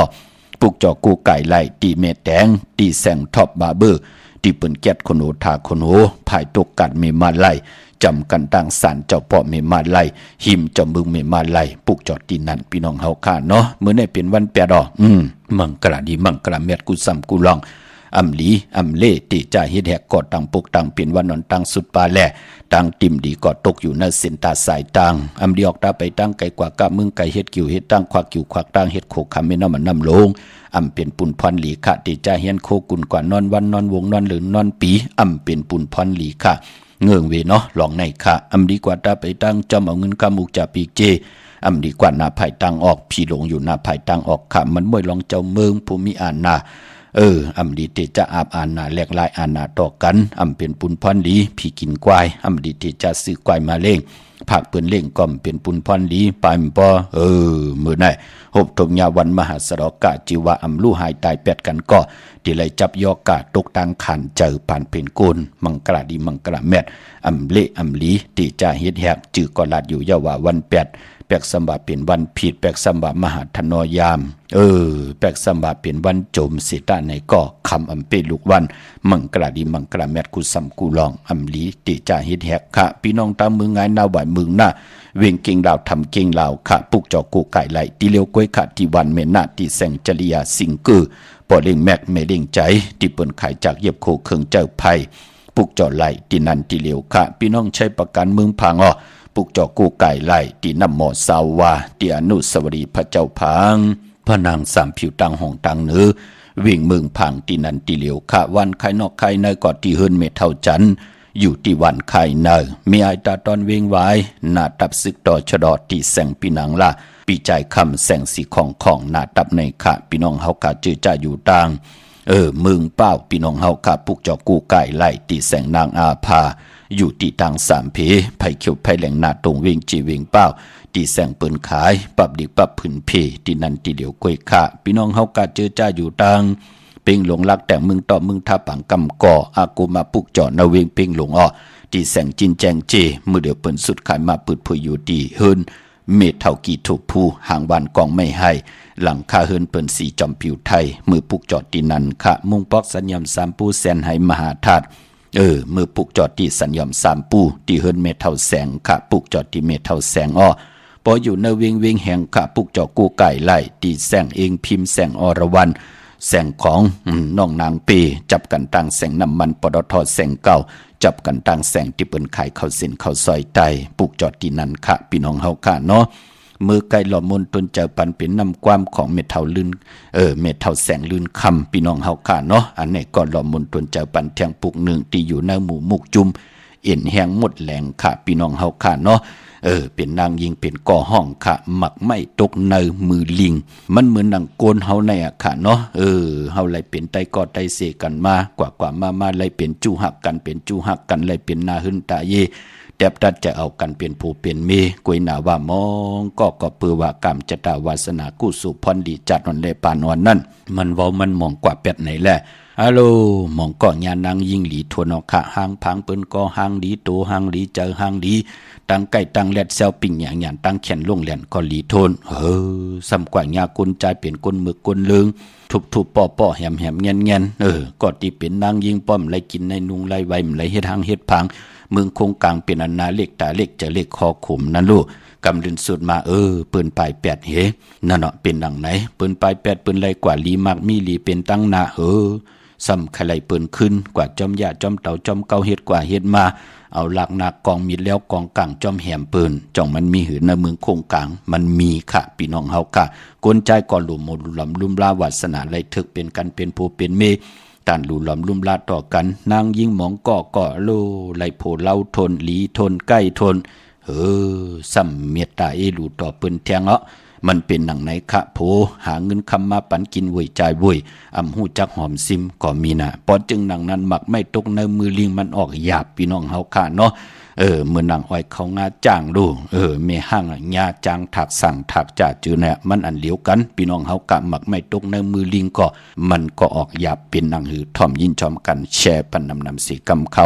ปุกจอกูไก่ไหลตีเมตแตงตีแสงท็อปบาเบอร์ที่เปิ้นแก๊ดคนโอทาคนโหภายตกกัดเมมาไลจำกันตั้งสารเจ้าพ่อเมมาไลหิมเจ้าเมืองเมมาไลปุกจอตีนันพี่น้องเฮาค่ะเนาะมื้อนี้เป็นวันแปดมังกระดีมังกระเม็ดกุซ้ำกุลองอำลีอำเล่ติจ่าเฮ็ดแหกกอดตังปกตังเปลี่ยนวันนอนตังสุดปาแลตังติ่มดีกอดตกอยู่ในเส้นตาสายตังอำดีออกตาไปตังไกลกว่ากะมึงไกเฮ็ดกิ่วเฮ็ดตังควักกิ่วควักตังเฮ็ดโคคำไม่น้ำมันน้ำลงอำเป็นปุ่นพรหลีค่ะติจ่าเฮียนโคกุนกว่านอนวันนอนวงนอนหรือนอนปีอำเป็นปุ่นพรหลีค่ะเงื่องเวเนาะลองในค่ะอำดีกว่าตาไปตังจำเอาเงินกำมุกจ่าปีเจอำดีกว่าหน้าภายตังออกพี่หลงอยู่หน้าภายตังออกค่ะมันม่วยลองเจ้าเมืองภูมิอ่านนาอำดีเตจะอาบอ่านนาแหลกลายอ่านนาต่อกันอำเป็นปุนพรดีพี่กินควายอำดีเตจะซื้อควายมาเล่งผักเปิ้นเล่งก่อมเป็นปุนพรดีปายมปอมื้อไหนหบทมยาวันมหาสรกะจิวะอำลู่หายตายแปดกันก็ที่ไลจับยอกะตกตังขันเจอปานเป็นกุลมังกระดีมังกระแมดอำเละอำลีติจะเฮ็ดแหกจื้อก็ลาดอยู่ยาวาวันแปดแปกสัมบาเป็นวันผิดแปกสัมบามหาธนอยามแปกสัมบาเป็นวันโจมเสตาในก็คำอำเปลูกวันมังกระดีมังกระแมดกุสัมกุลองอำลีติจ่าเฮ็ดแหกค่ะพี่น้องตามมืองายนาบ่ายมืองหน้าเวงเก่งลาวทำเก่งลาวค่ะปุกจอกูไก่ไหลตีเลียวก้อยค่ะที่วันเมนาที่แสงจริยาสิงกือปอเล่งแมกเมเล่งใจที่เปิ้นขายจากเย็บโคเครื่องเจ้าไผ่ปุกจอไหลที่นันที่เลียวค่ะพี่น้องใช้ประกันเมืองพังปุกจอกูไก่ไหลที่นำหมอสาวาที่อนุสาวรีย์พระเจ้าพังพระนางสามผิวตังห้องตังเนื้อวิ่งเมืองพังที่นันที่เลียวค่ะวันไข่นอกไข่ในกอดที่เฮิรนเมเท่าจันอยู่ที่วันไข่เนอมีไอตาตอนเวงไว้หน้าตับซึกต่อชดอที่แสงปีนังละปีใจคำแสงสีของหน้าตับในค่ะพี่น้องเฮากะจื้อจ้าอยู่ต่างเมืองเป้าพี่น้องเฮากะปุกจอกูไก่ไล่ที่แสงนางอาภาอยู่ที่ต่างสามเพไผ่เขียวไผ่แหลงหน้าตรงเวงจีเวงเป้าที่แสงปืนขายปรับดีปรับผืนเพที่นันที่เดียวก้อยค่ะพี่น้องเฮากะจื้อจ้าอยู่ต่างเป่งหลงรักแต่มึงต่อมึงท่าปังกำก่ออากูมาปุกจอนาเวงเป่งหลงที่แสงจินแจงเจมือเดียวเปิ้นสุดขายมาปืดพอยู่ดีเฮิรนเมทเท่ากี่ถูกผู้ห่างวันกองไม่ให้หลังคาเฮิรนเปิ้นสีจอมผิวไทยมือปุกจอดที่นันค่ะมุ่งปอกสัญญามสามปูแสนให้มหาธาตุมือปุกจอดที่สัญญามสามปูที่เฮิรนเมทเท่าแสงค่ะปุกจอดที่เมทเท่าแสงพออยู่ในเวงแห่งค่ะปุกจอดกูไก่ไล่ที่แสงเองพิมพ์แสงอรวรรณแสงของน้องนางปีจับกันตั้งแสงน้ำมันปตทแสงเก่าจับกันตั้งแสงที่เปิ้นขายข้าวเส้นข้าวซอยไตปลูกจอดที่นั่นค่ะพี่น้องเฮาค่ะเนาะมือไก่หล่อมนตนเจอปันเป็นน้ำความของเม็ดเท่าลื่นเม็ดเท่าแสงลื่นคำพี่น้องเฮาค่ะเนาะอันนี้ก็หล่อมนตนเจอปันเทียงปลูกหนึ่งที่อยู่ในหมู่มุกจุม เอ็นแห้งหมดแรงค่ะพี่น้องเฮาค่ะเนาะเป็นนางยิงเป็นก่อห้องค่ะหมักไม่ตกในมือลิงมันเหมือนหนังโกนเฮาในอะค่ะเนาะเฮาเลยเป็นไตกอดไตเสกันมากว่ามาเลยเป็นจู้หักกันเป็นจู้หักกันเลยเป็นนาหึนตาเยแตบตัดจะเอากันเป็นผู้เป็นเมกวยหนาว่ามองก็เปือว่ากรรมจะตาวาสนากู้สุพรดีจัดนนเลปานวันนั่นมันเว้ามันมองกว่าเป็ดไหนแหละฮัลโหลมองก่อยานางยิงหลีทวนออกค่ะหางพังเปิ้นก็หางดีโตหางดีเจอหางดีตั้งไก่ตั้งแลดแซวปิ่งอย่างอย่างตั้งแขนลงแหลนก็หลีโทนซ้ำกว่ายากุนใจเป็นกุนมึกกุนเลืองทุบป่อแหมเงี้ยก็ที่เป็นนางยิงป้อมไรกินในนุงไรไว้มไรเฮ็ดหางเฮ็ดพังเมืองคงกลางเป็นอันนาเล็กตาเล็กจะเล็กคอขุมนั่นลูกกำลินสุดมาปืนปลาย8เฮนั่นเนาะเป็นดังไหนปืนปลาย8ปืนไรกว่าลีมากมีลีเป็นตั้งหน้าซ้ำใครไหลปืนขึ้นกว่าจอมยาจอมเต่าจอมเกาเฮ็ดกว่าเฮ็ดมาเอาหลักหนักกองมีแล้วกองกลางจอมแหมปืนจ่องมันมีหือในเมืองคงกลางมันมีค่ะพี่น้องเฮาค่ะกลใจก่อหลุมหมดหลำลุ่มลาวาสนาไหลทึกเป็นกันเป็นผู้เป็นเมตานหลุหลำลุ่มลาต่อกันนางยิงหมองก่อโลไหลโผเล่าทนหลีทนใกล้ทนซ้ำเมตตาหลูต่อปืนแทงมันเป็นหนังไหนคะโผหาเงินคำมาปันกินวุยจ่ายวุยอำหูจักหอมซิมก็มีนะปอจึงหนังนั้นหมักไม่ตกในมือลิงมันออกหยาบพี่น้องเฮาค่ะเนาะเมื่อหนังอ้อยเขางาจ้างดูเมห้างญาจางถักสั่งถักจ่าจือเนี่ยมันอันเหลียวกันพี่น้องเฮากะหมักไม่ตกในมือลิงก็มันก็ออกหยาบเป็นหนังหือถ่อมยินชอมกันแชร์ปันนำสีกำเขา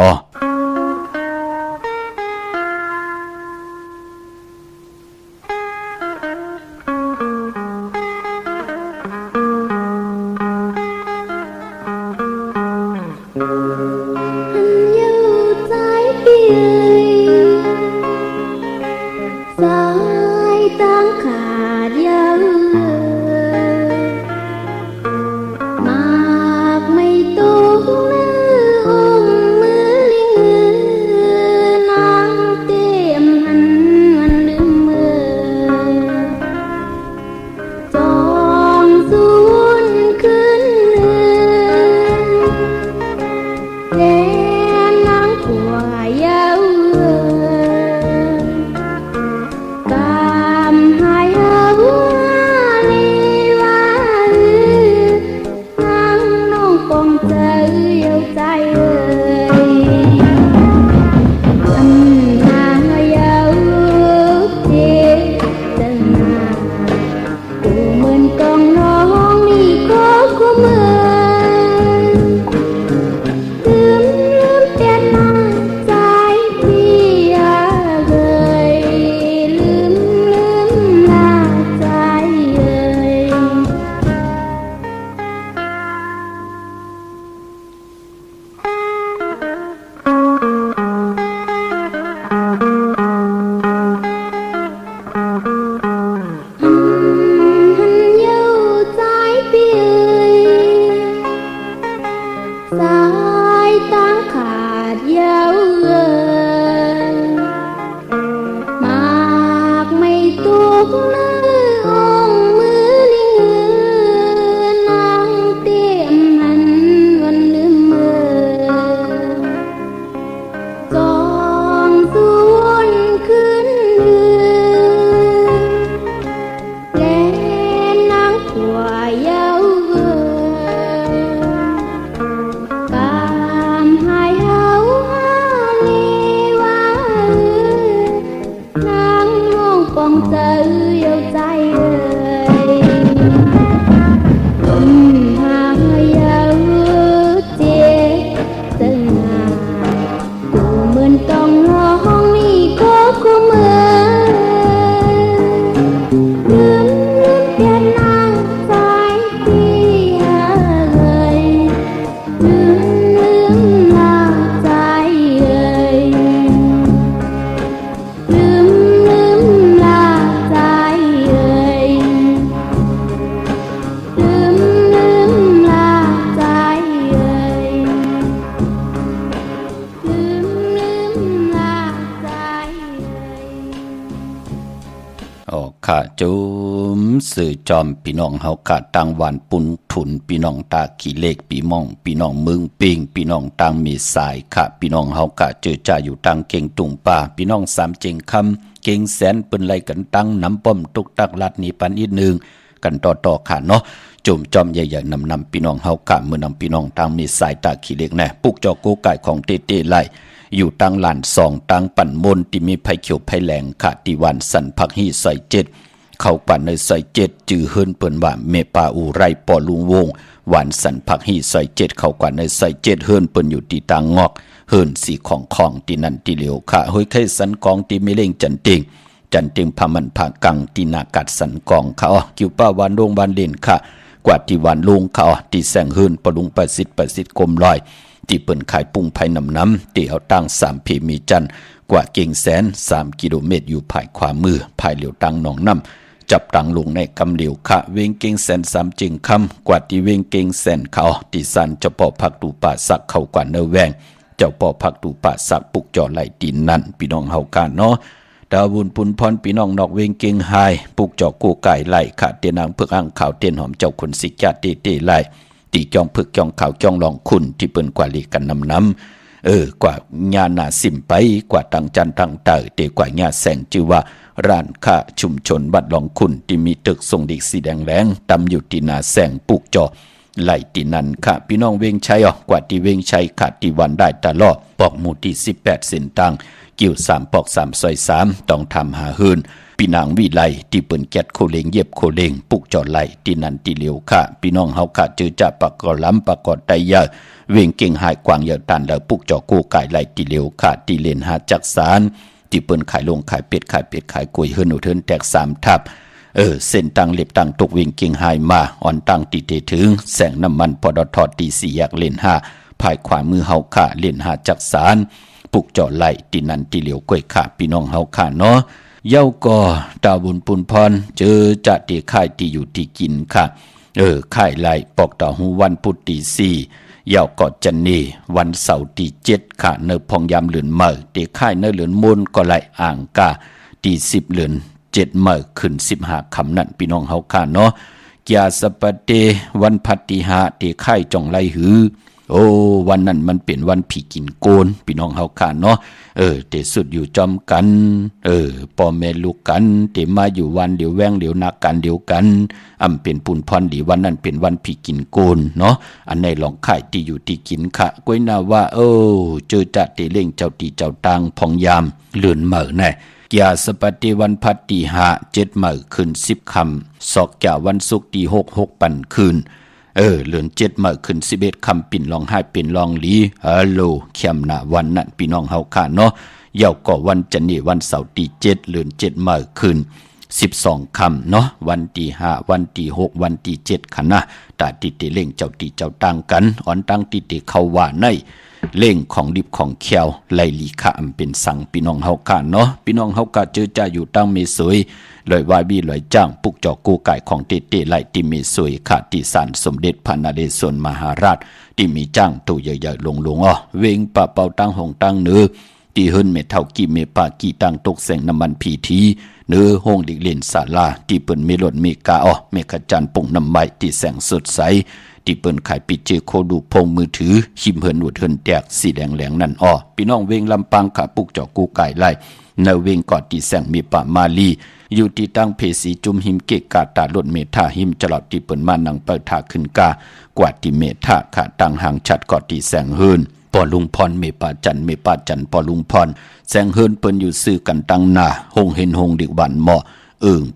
ข้าจุมสื่อจอมพี่น้องเฮากะตังหวานปุนถุนพี่น้องตาขี้เลขปีม่องพี่น้องเมืองปิงพี่น้องตังมีสายค่ะพี่น้องเฮากะเจอจ่าอยู่ตังเก่งตุงป่าพี่น้องสามเจงคำเก่งแสนเปิ้นไล่กันตังน้ำป้อมตุกตักลัดนี้ปันอีกนึงกันต่อค่ะเนาะจุ่มจอมใหญ่ๆนำพี่น้องเฮากะเมื่อนำพี่น้องตังมีสายตาขี้เลขแน่ปุกจอโกไก่ของเต้ไล่อยู่ตังหลานสองตังปั่นมนที่มีไผเขียวไผแหลงขาติวันสันพักฮีใส่เจ็ดเข้าปั่นในใส่เจ็ดจือเฮินเปิ้นว่าเมปาอูไรปอลุงวงหวานสันพักฮีใส่เจ็ดเข้าปั่นในใส่เจ็ดเฮินเปิ้นอยู่ที่ตางงอกเฮินสีของที่นั่นที่เหลียวค่ะห้อยไข่สันกองที่ไม่เล่งจันติงพามันผากังที่นากัดสันกองเขากิวป้าวันโรงวันเล่นค่ะกว่าที่วันลุงเขาที่แสงเฮินปลุงประสิทธิ์กลมลอยที่เปิ้นขายปุ้งไผ่น้ำที่เอาตั้ง3 เพมีจันกว่าเก่งแสน3 กิโลเมตรอยู่ภายขวามือภายเหลียวตังหนองน้ำจับตังลงในกำเหลียวค่ะเวงเก่งแสน3 จึงคำกว่าที่เวงเก่งแสนเขาที่สันเจ้าป่อพักตูป่าสักเข้ากว่าเนแวงเจ้าป่อพักตูป่าสักปุกจ่อไหลดินนั่นพี่น้องเฮากันเนาะดาวุนปุนพรพี่น้องนอกเวงเก่งไฮปุกจ่อกูไก่ไหลค่ะเตียนางเพือกอ่างขาวเตียนหอมเจ้าคนสิกาเตไหลตีจองพึกจองข่าวจองลองคุณที่เปิ้นกว่าลีกันน้ำกว่าญาณาสิมไปกว่าตังจันตังเตอเตกว่าญาแสงชื่อว่าร้านค้าชุมชนบัดลองคุณที่มีตึกทรงดิกสีแดงแรงตำอยู่ที่นาแสงปลูกจอไหลที่นั่นค่ะพี่น้องเวงชัยกว่าที่เวงชัยขาดที่วันได้ตลอดปอกหมู่ที่18 เส้นตังกิ่ว3 ปอก3 ซอย 3ต้องทำหาเฮินพี่นางวิไลที่เปิ้นแก๊ดโคเลงเย็บโคเลงปุกจอดไหลที่นั่นที่เหลียวค่ะพี่น้องเฮาค่ะเจอจะปากกอล้ำปากกอไตยาเวงเก่งหายกวางเยอะตันแล้วปุกจอกูไก่ไหลที่เหลียวค่ะที่เลนหาจักสารที่เปิ้นขายลงขายเป็ดขายกล้วยเฮิรนอุเทินแตก3 ทับเส้นตังเล็บตังตกเวงเก่งหายมาอ่อนตังตีเตถึงแสงน้ำมันปอดทอตี4 แยกเลน5ภายขวามือเฮาค่ะเลน5จักสารปุกจอไหลที่นั่นที่เหลียวกล้วยค่ะพี่น้องเฮาค่ะเนาะเย้าก็ดาบุญปุนพรเจอจะตีค่ายที่อยู่ที่กินค่ะค่ายไหลปอกต่อหูวันพุธที่4เย้าก็จันนี่วันเสาร์ที่7ค่ะเนอพองยามเหลือนเมื่อตีค่ายเนอเหลือนมูลก็ไหลอ่างกาที่10 เหลือน7 เมื่อขึ้น15 คำนั่นพี่น้องเฮาค่ะเนาะกียาสปเตวันพัตติหาตีค่ายจ่องไหลหือวันนั้นมันเป็นวันผีกินโกนพี่น้องเฮาค่ะเนาะเตสุดอยู่จอมกันพ่อแม่ลูกกันเตมาอยู่วันเดี๋ยวแวงเดี๋ยวนักกันเดี๋ยวกันเป็นปุนพรดีวันนั้นเป็นวันผีกินโกนเนาะอันในหลองค่ายที่อยู่ที่กินค่ะก้อยนาว่าเจอจะเตเล่งเจ้าตีเจ้าตังพองยามเลื่อนเหม่อแน่กียาสปฏิวันพัตติหา7 เหม่อขึ้น10 คำศอกจ่าวันศุกร์ที่6 ปั่นคืนเหลือน7 เหม่อขึ้น11 คำปิ่นลองให้เป็นลองหลีฮัลโหลเข้มหน้าวันนั้นพี่น้องเฮาค่ะเนาะเย้าก็วันจันนี่วันเสาร์ที่7เหลือน7 เหม่อขึ้น12 คำเนาะวันที่5วันที่6วันที่7ค่ะนะตาติเตเล่งเจ้าตีเจ้าตังกันอ่อนตังติเตเข้าว่าในเล่งของดิบของเขียวไลลีค่ะเป็นสังพี่น้องเฮาค่ะเนาะพี่น้องเฮาก็เจอจะอยู่ตั้งเมสวยลอยวายบีลอยจ้างปุกจอกูไก่ของเตไลที่เมสวยค่ะที่ศาลสมเด็จพระนเรศวรมหาราชที่มีจ้างตัวใหญ่ๆลงเวงปะเป่าตั้งหงตั้งเนื้อที่เฮิรนเมเท่ากี่เมปากี่ตั้งตกแสงน้ำมันพีทีเนื้อห้องดิกเล่นศาลาที่เปิ้นเมลดเมกาเมฆจันทร์ปุ่งน้ำใบที่แสงสดใสที่เปิ้นขายปิดเจโคดูพงมือถือหิมเฮิรนหวดเฮิรนแตกสีแดงแหลงนั่นพี่น้องเวงลำปางขาปุกจอกูไก่ไล่ในเวงกอดที่แสงมีป่ามาลีอยู่ที่ตั้งเพสีจุมหิมเกกาตาลดเมธาหิมจลอดที่เปิ้นมานังเปิดทาขึ้นกากว่าที่เมธาขาตั้งหางชัดกอดที่แสงเฮิรนปอลุงพรเมปาจันปอลุงพรแสงเฮิรนเปิ้นอยู่ซื้อกันตั้งหน้าหงเห็นหงดิกวันเหมาะ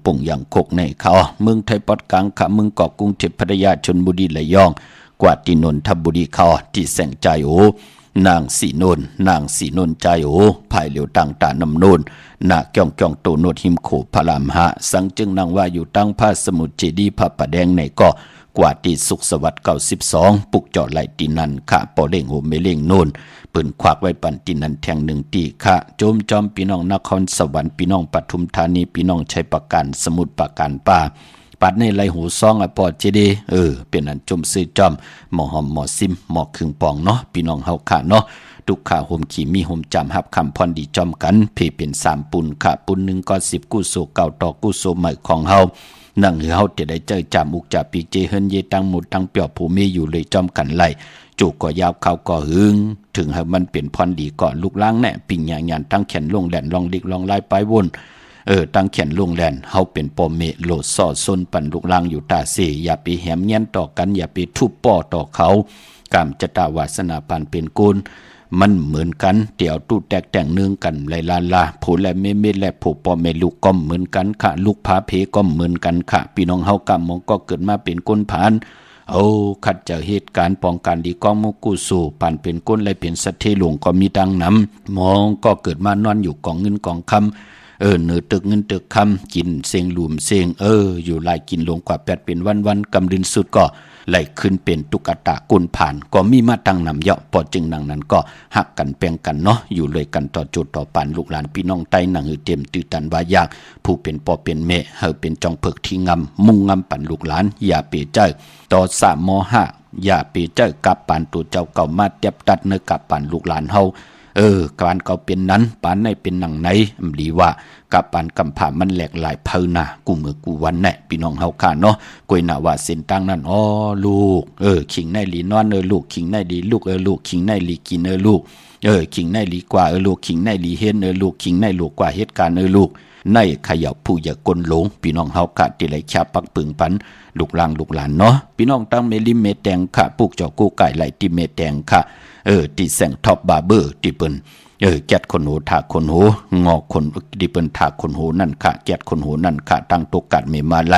ปุ่งอย่างคกในเขาเมืองไทยปอดกลางขาเมืองเกาะกรุงเทพพัทยาชลบุรีระยองกว่าที่นนทบุรีเขาที่แสงใจนางสีนนใจภายเหลียวต่างตานำโนนนาเกี่องโตโนดหิมโขพระรามหะสังจึงนางว่าอยู่ตั้งพระสมุทรเจดีย์พระประแดงในเกาะกว่าที่สุขสวัสดิ์92ปุกจอดไหลตีนันค่ะปอเล่งโหเมเล่งโนนปืนควักไว้ปันตีนันแทง1 ตีค่ะโจมจอมพี่น้องนครสวรรค์พี่น้องปทุมธานีพี่น้องชัยประการสมุทรปราการป่าปัดในไหลหูซองปอเจดีเป็นอันจมซื้อจอมหมอหอมหมอซิมหมอครึ่งปองเนาะพี่น้องเฮาค่ะเนาะ ทุกขาห่มขี่มีห่มจำหับคำพรดีจอมกันเพเป็น3ปุ่นค่ะปุ่นหนึ่งก็10กุโสเก่าต่อกุโสใหม่ของเฮานั่งเฮาจะได้เจอจามุกจาปีเจเฮินเยตั้งหมดตั้งเปียวผู้มีอยู่เลยจอมกันไหลจูก็ยาวเขาก็หึงถึงให้มันเปลี่ยนพรดีก่อนลูกล้างแน่ปิ่งหยางยันตั้งแขนลงแหลนลองดิกลองไล่ไปวนตั้งแขนลงแหลนเฮาเป็นปอเมโลดซ่อซนปั่นลูกล้างอยู่ตาเสอย่าไปแหมแย้นต่อกันอย่าไปทุบป้อต่อเขากามจตาวาสนาปันเป็นกุลมันเหมือนกันเดี๋ยวตู้แตกแต่งเนื่องกันไลลาผู้และเมและผู้ปอเมลูกก็เหมือนกันค่ะลูกพาเพก็เหมือนกันค่ะพี่น้องเฮากำมองก็เกิดมาเป็นก้นผานขัดจากเหตุการณ์ป้องกันดีก้องมุกุสูปั่นเป็นก้นเลยเป็นสัตเทหลวงก็มีดังน้ำมองก็เกิดมานอนอยู่กองเงินกองคำเนื้อตึกเงินตึกคำกินเสียงหลุมเสียงอยู่ลายกินลงกว่า8เป็นวันกำลินสุดก็ไหลขึ้นเป็นตุกตากุนผ่านก็มีมาตั้งนำเยาะพอจึงดังนั้นก็หักกันแป่งกันเนาะอยู่เลยกันต่อจุดต่อปานลูกหลานพี่น้องไต้หนังเต็มตื่นตันว่ายากผู้เป็นปอเป็นเมเฮาเป็นจองเพิกที่งำมุ่งงำปั่นลูกหลานอย่าเปเจ้าต่อ3ม5อย่าเปเจ้ากับปานตัวเจ้าเก่ามาเตียบตัดเนื้อกับปั่นลูกหลานเฮาการเก่าเป็นนั้นปานในเป็นหนังไหนหลีว่ากับปานกำผ่ามันแหลกหลายเพิ่นน่ะกูมือกูวันแน่พี่น้องเฮาค่ะเนาะกวยน่ะว่าเส้นตั้งนั้นลูกขิงในหลีนอนลูกขิงในหลีลูกลูกขิงในหลีกินลูกขิงในหลีกว่าลูกขิงในหลีเฮ็ดลูกขิงในลูกกว่าเหตุการณ์ลูกในขยับผู้อย่ากลหลงพี่น้องเฮาค่ะที่ไหลชาปักปึงปันลูกหลางลูกหลานเนาะพี่น้องตั้งเมลิเมแตงค่ะปลูกเจ้ากู้ไก่ไหลติเมแตงค่ะที่แสงท็อปบาร์เบอร์ที่เปิ้นแกดคนหูถากคนหูงอคนที่เปิ้นถากคนหูนั่นค่ะแกดคนหูนั่นค่ะตั้งตกกัดเมมาไล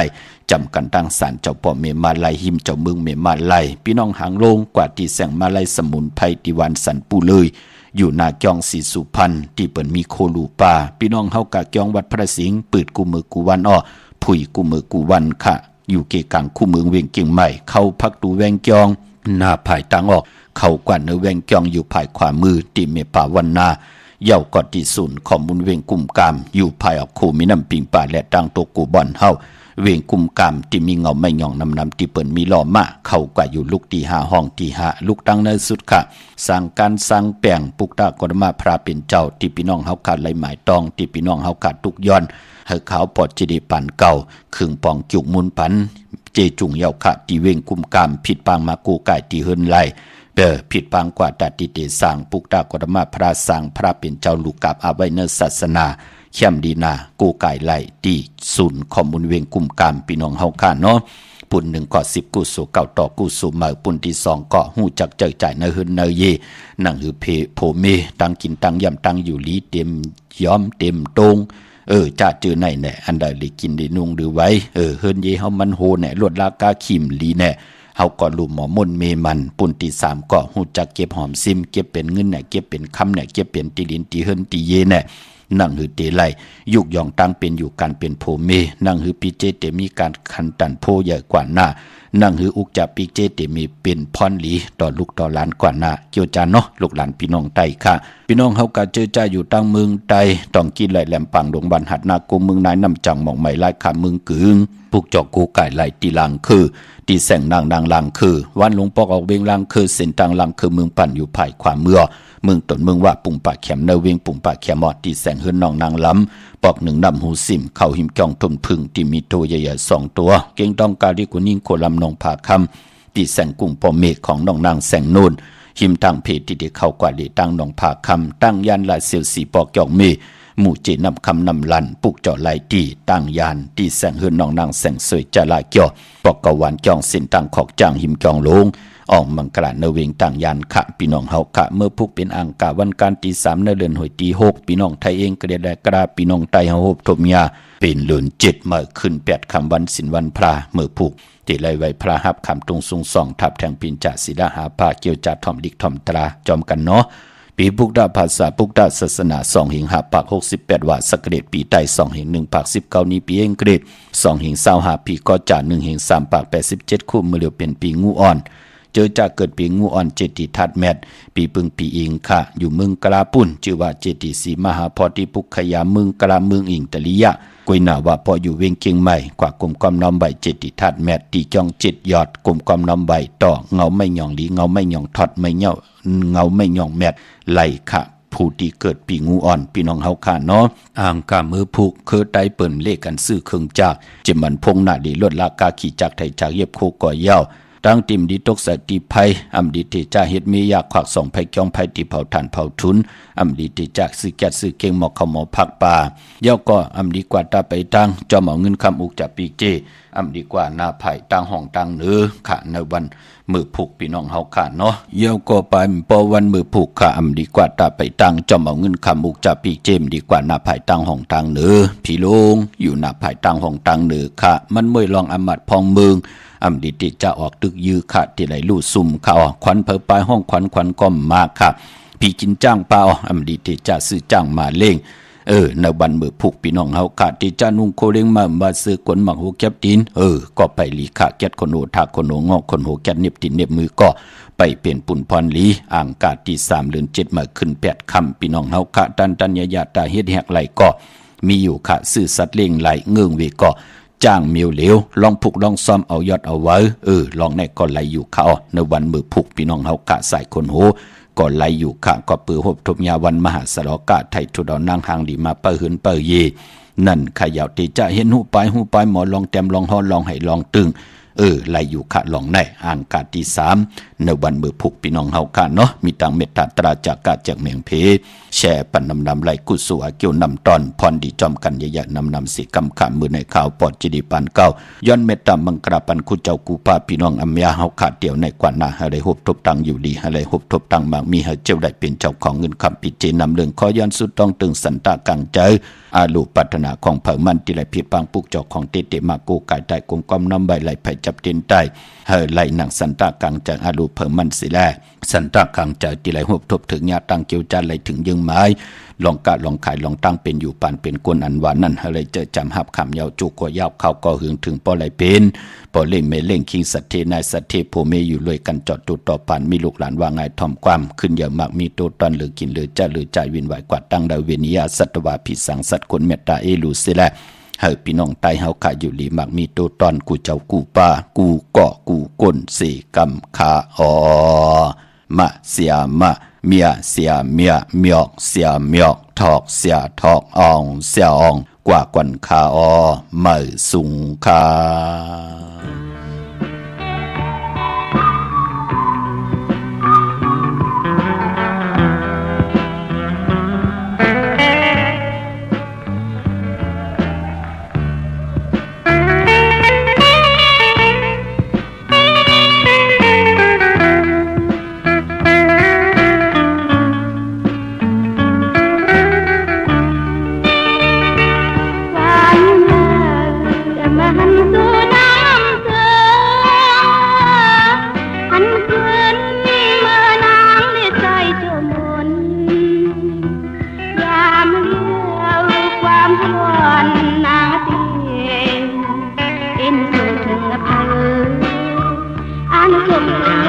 จำกันตั้งศาลเจ้าพ่อเมมาไลหิมเจ้าเมืองเมมาไลพี่น้องหางโลงกว่าที่แสงมาไลสมุนไพรที่วันสันปูเลยอยู่นาเกียงศรีสุพรรณที่เปิ้นมีโคลูปาพี่น้องเฮากะเกียงวัดพระสิงห์ปืดกูมือกูวันผุยกูมือกูวันค่ะอยู่เกกังคู่เมืองเวียงเกียงใหม่เข้าพักดูแวงเกียงหน้าภายตังออกเข้ากว่าเนื้อแวงเกียงอยู่ภายขวามือที่เมป่าวันนาเย่ากอดที่ศูนย์ข้อมูลเวียงกุมกามอยู่ภายออกคู่มีน้ำปิงป่าและตังโตกูบอนเฮาเวียงกุมกามที่มีเงาไม่หย่องน้ำที่เปิ่นมีล้อมาเข้ากว่าอยู่ลูกที่5ห้องที่5ลูกตั้งในสุดค่ะสร้างการสร้างแปลงปุกตากรมาพระเป็นเจ้าที่พี่น้องเฮาขาดไหลหมายตองที่พี่น้องเฮาขาดทุกย้อนให้ขาวปอดจิดีปันเก่าขึงปองจุกมุนปันเจจุงเยาขะที่เวียงกุมกามผิดปางมากูไก่ที่เฮินไลผิดปางกว่าตัดติเตสร้างปุกตากรมาพระสร้างพระเป็นเจ้าลูกกับอาไว้เนศาสนาเข้มดีนากูไก่ไล่ที่ศูนย์ข้อมูลเวียงกุมกามพี่น้องเฮาค่ะเนาะปุ่นหนึ่งก็10กุโสเก่าต่อกุโสใหม่ปุ่นที่2ก็หู้จักเจอจ่ายเนหืนเนเยนั่งหือเพโพเมตั้งกินตั้งยำตั้งอยู่ลีเต็มย้อมเต็มตรงจ้าเจอไหนแน่อันใดเลยกินได้นุ่งหรือไว้เฮินเยเฮามันโหแน่ลวดลากาขิมลีแน่เฮาก็ลุ่มหมอมนเมมันปุ่นที่3ก็หู้จักเก็บหอมซิมเก็บเป็นเงินแน่เก็บเป็นคำแน่เก็บเป็นตีดินตีเฮินตีเยแน่นั่งหือเตไลยุกยองตั้งเป็นอยู่การเป็นโพเมนั่งหือปีเจเตมีการคันตันโพใหญ่กว่าหน้านั่งหืออุกจับปีเจเตมีเป็นพรหลีต่อลูกต่อหลานกว่าหน้าเกี่ยวจานเนาะลูกหลานพี่น้องไต้ค่ะพี่น้องเฮากะเจอใจอยู่ตั้งเมืองไต้ต้องกินไหลแหลมปังดงบันหัดนากุมเมืองนายน้ำจังหม่องไหมไล่ขาเมืองกึ่งพวกจอกกูไก่ไหลตีลังคือตีแสงนางลังคือวันหลวงปอกออกเวียงลังคือเส้นทางลังคือเมืองปั่นอยู่ภายขวาเมืองเมืองตนเมืองว่าปุ่งปากแขมเนเวียงปุ่งปากแขมอดที่แสงเฮือนนองนางล้ำปอกหนึ่งนำหูสิมเข้าหิมจองทนพึ่งที่มีตัวใหญ่ๆ2ตัวเก่งต้องการที่กุนิ่งโคลำนองผาคำที่แสงกุ้งปอเมฆของน้องนางแสงนูนหิมทางเพจที่ได้เข้ากว่าลีตั้งนองผาคำตั้งยันลายเสียวสีปอกจองเมหมู่เจนำคำนำลันปุกเจาะไหลตีตั้งยานที่แสงเฮือนนองนางแสงสวยจะลายเกี่ยวปอกกะวันจองสินตั้งขอกจางหิมจองลงออกมังกรเนเวงต่างยานขะพี่น้องเฮาขะเมื่อพุกเป็นอังกาวันการที่3ในเดือนหอยที่6พี่น้องไทยเองก็ได้กระพี่น้องไทยเฮาทมยาเป็นเดือน7มาขึ้น8ค่ำวันศิลวันพระเมื่อพุกที่ไล่ไว้พระหับคำตรงทรงส่องทับแทงปินจะศิลาหาภาเกี่ยวจัดทอมดิกทอมตราจอมกันเนาะปีพุกดาภาษาพุกดาศาสนา2หิง5ปัก68ว่าสักเกตปีไต้2หิง1ปัก19นี้ปีเองเกรด2หิง25ปีก็จ่า1หิง3ปัก87คู่มือเดียวเป็นปีงูอ่อนเ เจอจากเกิดปีงูอ่อนเจติทัดแมทปีปึงปีอิงค่ะอยู่เมืองกะลาปุ่นชื่อว่าเจติสีมหาโพธิปุขยาเมืองกะลาเมืองอิงตะลิยะกวยหนาว่าพออยู่เวียงเคียงใหม่กว่ากลมกอมน้อมใบเจติทัดแมทตีจ้องเจ็ดยอดกลมกอมน้อมใบต่อเงาไม่หย่องหลีเงาไม่หย่องทอดไม่เงาไม่หย่องแมทไหลค่ะผู้ที่เกิดปีงูอ่อนพี่น้องเฮาค่ะเนาะอ่างกามือผูกคือได้เปิ่นเลขกันซื้อเครื่องจักรจิมันพงหน้าดีลดราคาขี่จักรไทยจากเย็บโคก่อยาวตั้งติมดีตกสติภัยอำดีเทจาเฮ็ดมีอยากขวักส่องภัยจ้องภัยที่เผาถ่านเผาทุนอำดีเทจากซื้อแก๊สซื้อเก่งหมอกขมอพักป่าย่อก็อำดีกว่าตาไปตั้งจอมเอาเงินคำอุกจากปีเจอำดีกว่าหน้าไผ่ตั้งห้องตั้งเนื้อค่ะในวันมือผูกพี่น้องเฮาค่ะเนาะเยี่ยวก็ไปพอวันมือผูกค่ะอำดีกว่าตาไปตั้งจอมเอาเงินคำอุกจากปีเจมดีกว่าหน้าไผ่ตั้งห้องตั้งเนื้อพี่ลงอยู่หน้าไผ่ตั้งห้องตั้งเนื้อค่ะมันมวยลองอำมัดพองเมืองอำดีติจะออกตึกยือค่ะที่ไหลลู่ซุ่มค่ะขวัญเผอปลายห้องขวัญก้มมากค่ะพี่จินจ้างเปล่าอำดีติจะซื้อจ้างมาเล่งในบันมือผูกพี่น้องเฮาค่ะที่จะนุ่งโคเล้งมาซื้อกวนหมักหูแก็บตีนก็ไปลีค่ะแก๊ดคนโหทักคนโหงอกคนโหแก๊ดเน็บตีนเน็บมือก็ไปเปลี่ยนปุ่นพรลีอ่างกาดที่3เดือน7มาขึ้น8ค่ำพี่น้องเฮาค่ะตันยาตาเฮ็ดแหกไหลก็มีอยู่ค่ะซื้อสัตว์เลี้ยงไหลเงื่องเวก็จ้างมิวเหลวลองผูกลองซ้อมเอายอดเอาไว้ลองในก็ไหลอยู่เขาในวันมือผูกพี่น้องเฮากะใส่คนโหก็ไหลอยู่ค่ะก็ปือหบทบยาวันมหาสรกะไทยทุดอนางหางดีมาเปิ้หืนเปิ้เยนั่นขยาวติจะเห็นหูปลายหมอลองแต้มลองฮอลองให้ลองตึงไหลอยู่ค่ะลองในอ่างกาที่3ในวันมือผูกพี่น้องเฮาค่ะเนาะมีตังเมตตาตราจากกาจากเมียงเพแช่ปันนำไหลกุศลเกี่ยวนำตอนพรดีจอมกันใหญ่ๆนำสิกำขามมือในข่าวปอดจิดีปันเก้าย้อนเมตตามังกราปันคุเจ้ากูพาพี่น้องอัมยาเฮาขาดเดี่ยวในกว่านาอะไรหบทบตังอยู่ดีอะไรหบทบตังมากมีเฮาเจ้าได้เป็นเจ้าของเงินคำปิเจนำเรื่องขอย้อนสุดต้องตึงสันตากังใจอาลูปัฒนาของเผ่ามันที่ไหลผิดปังปุกเจ้าของเตมากูกายใต้กลมกอมน้ำใบไหลไผ่จับเต็นใต้ไหลหนังสันตากังจากอาลูเผ่ามันสิแลสันตากังจากที่ไหลหบทบถึงญาตังเกี่ยวจันไหลถึงยึงไม้ลองกะลองขายลองตั้งเป็นอยู่ปานเป็นกวนอันวานั่นอะไรเจอจำหับคำยาวจุกก็ยาวเข้าก็หึงถึงปอไหลเป็นปอเล่งไม่เล่งคิงสัตเทนายสัตเทโพเมอยู่เลยกันจอดตุต่อปานมีลูกหลานว่าไงทอมความขึ้นเยอะมากมีโตตอนหรือกินหรือจะหรือใจวินไหวกว่าตั้งดาวเวนิยาสัตวาภิสังสัตคนเมตตาเอลูเสละเฮาพี่น้องไตเฮาขาอยู่หลีมากมีโตตอนกูเจ้ากูป้ากูเกาะกูก้นเสกำขามาเสียมาเมียเสียเมียเมียกเสียเมียกทอกเสียทอกอองเสียอองกว่ากวนขาไม่สูงขาHãy subscribe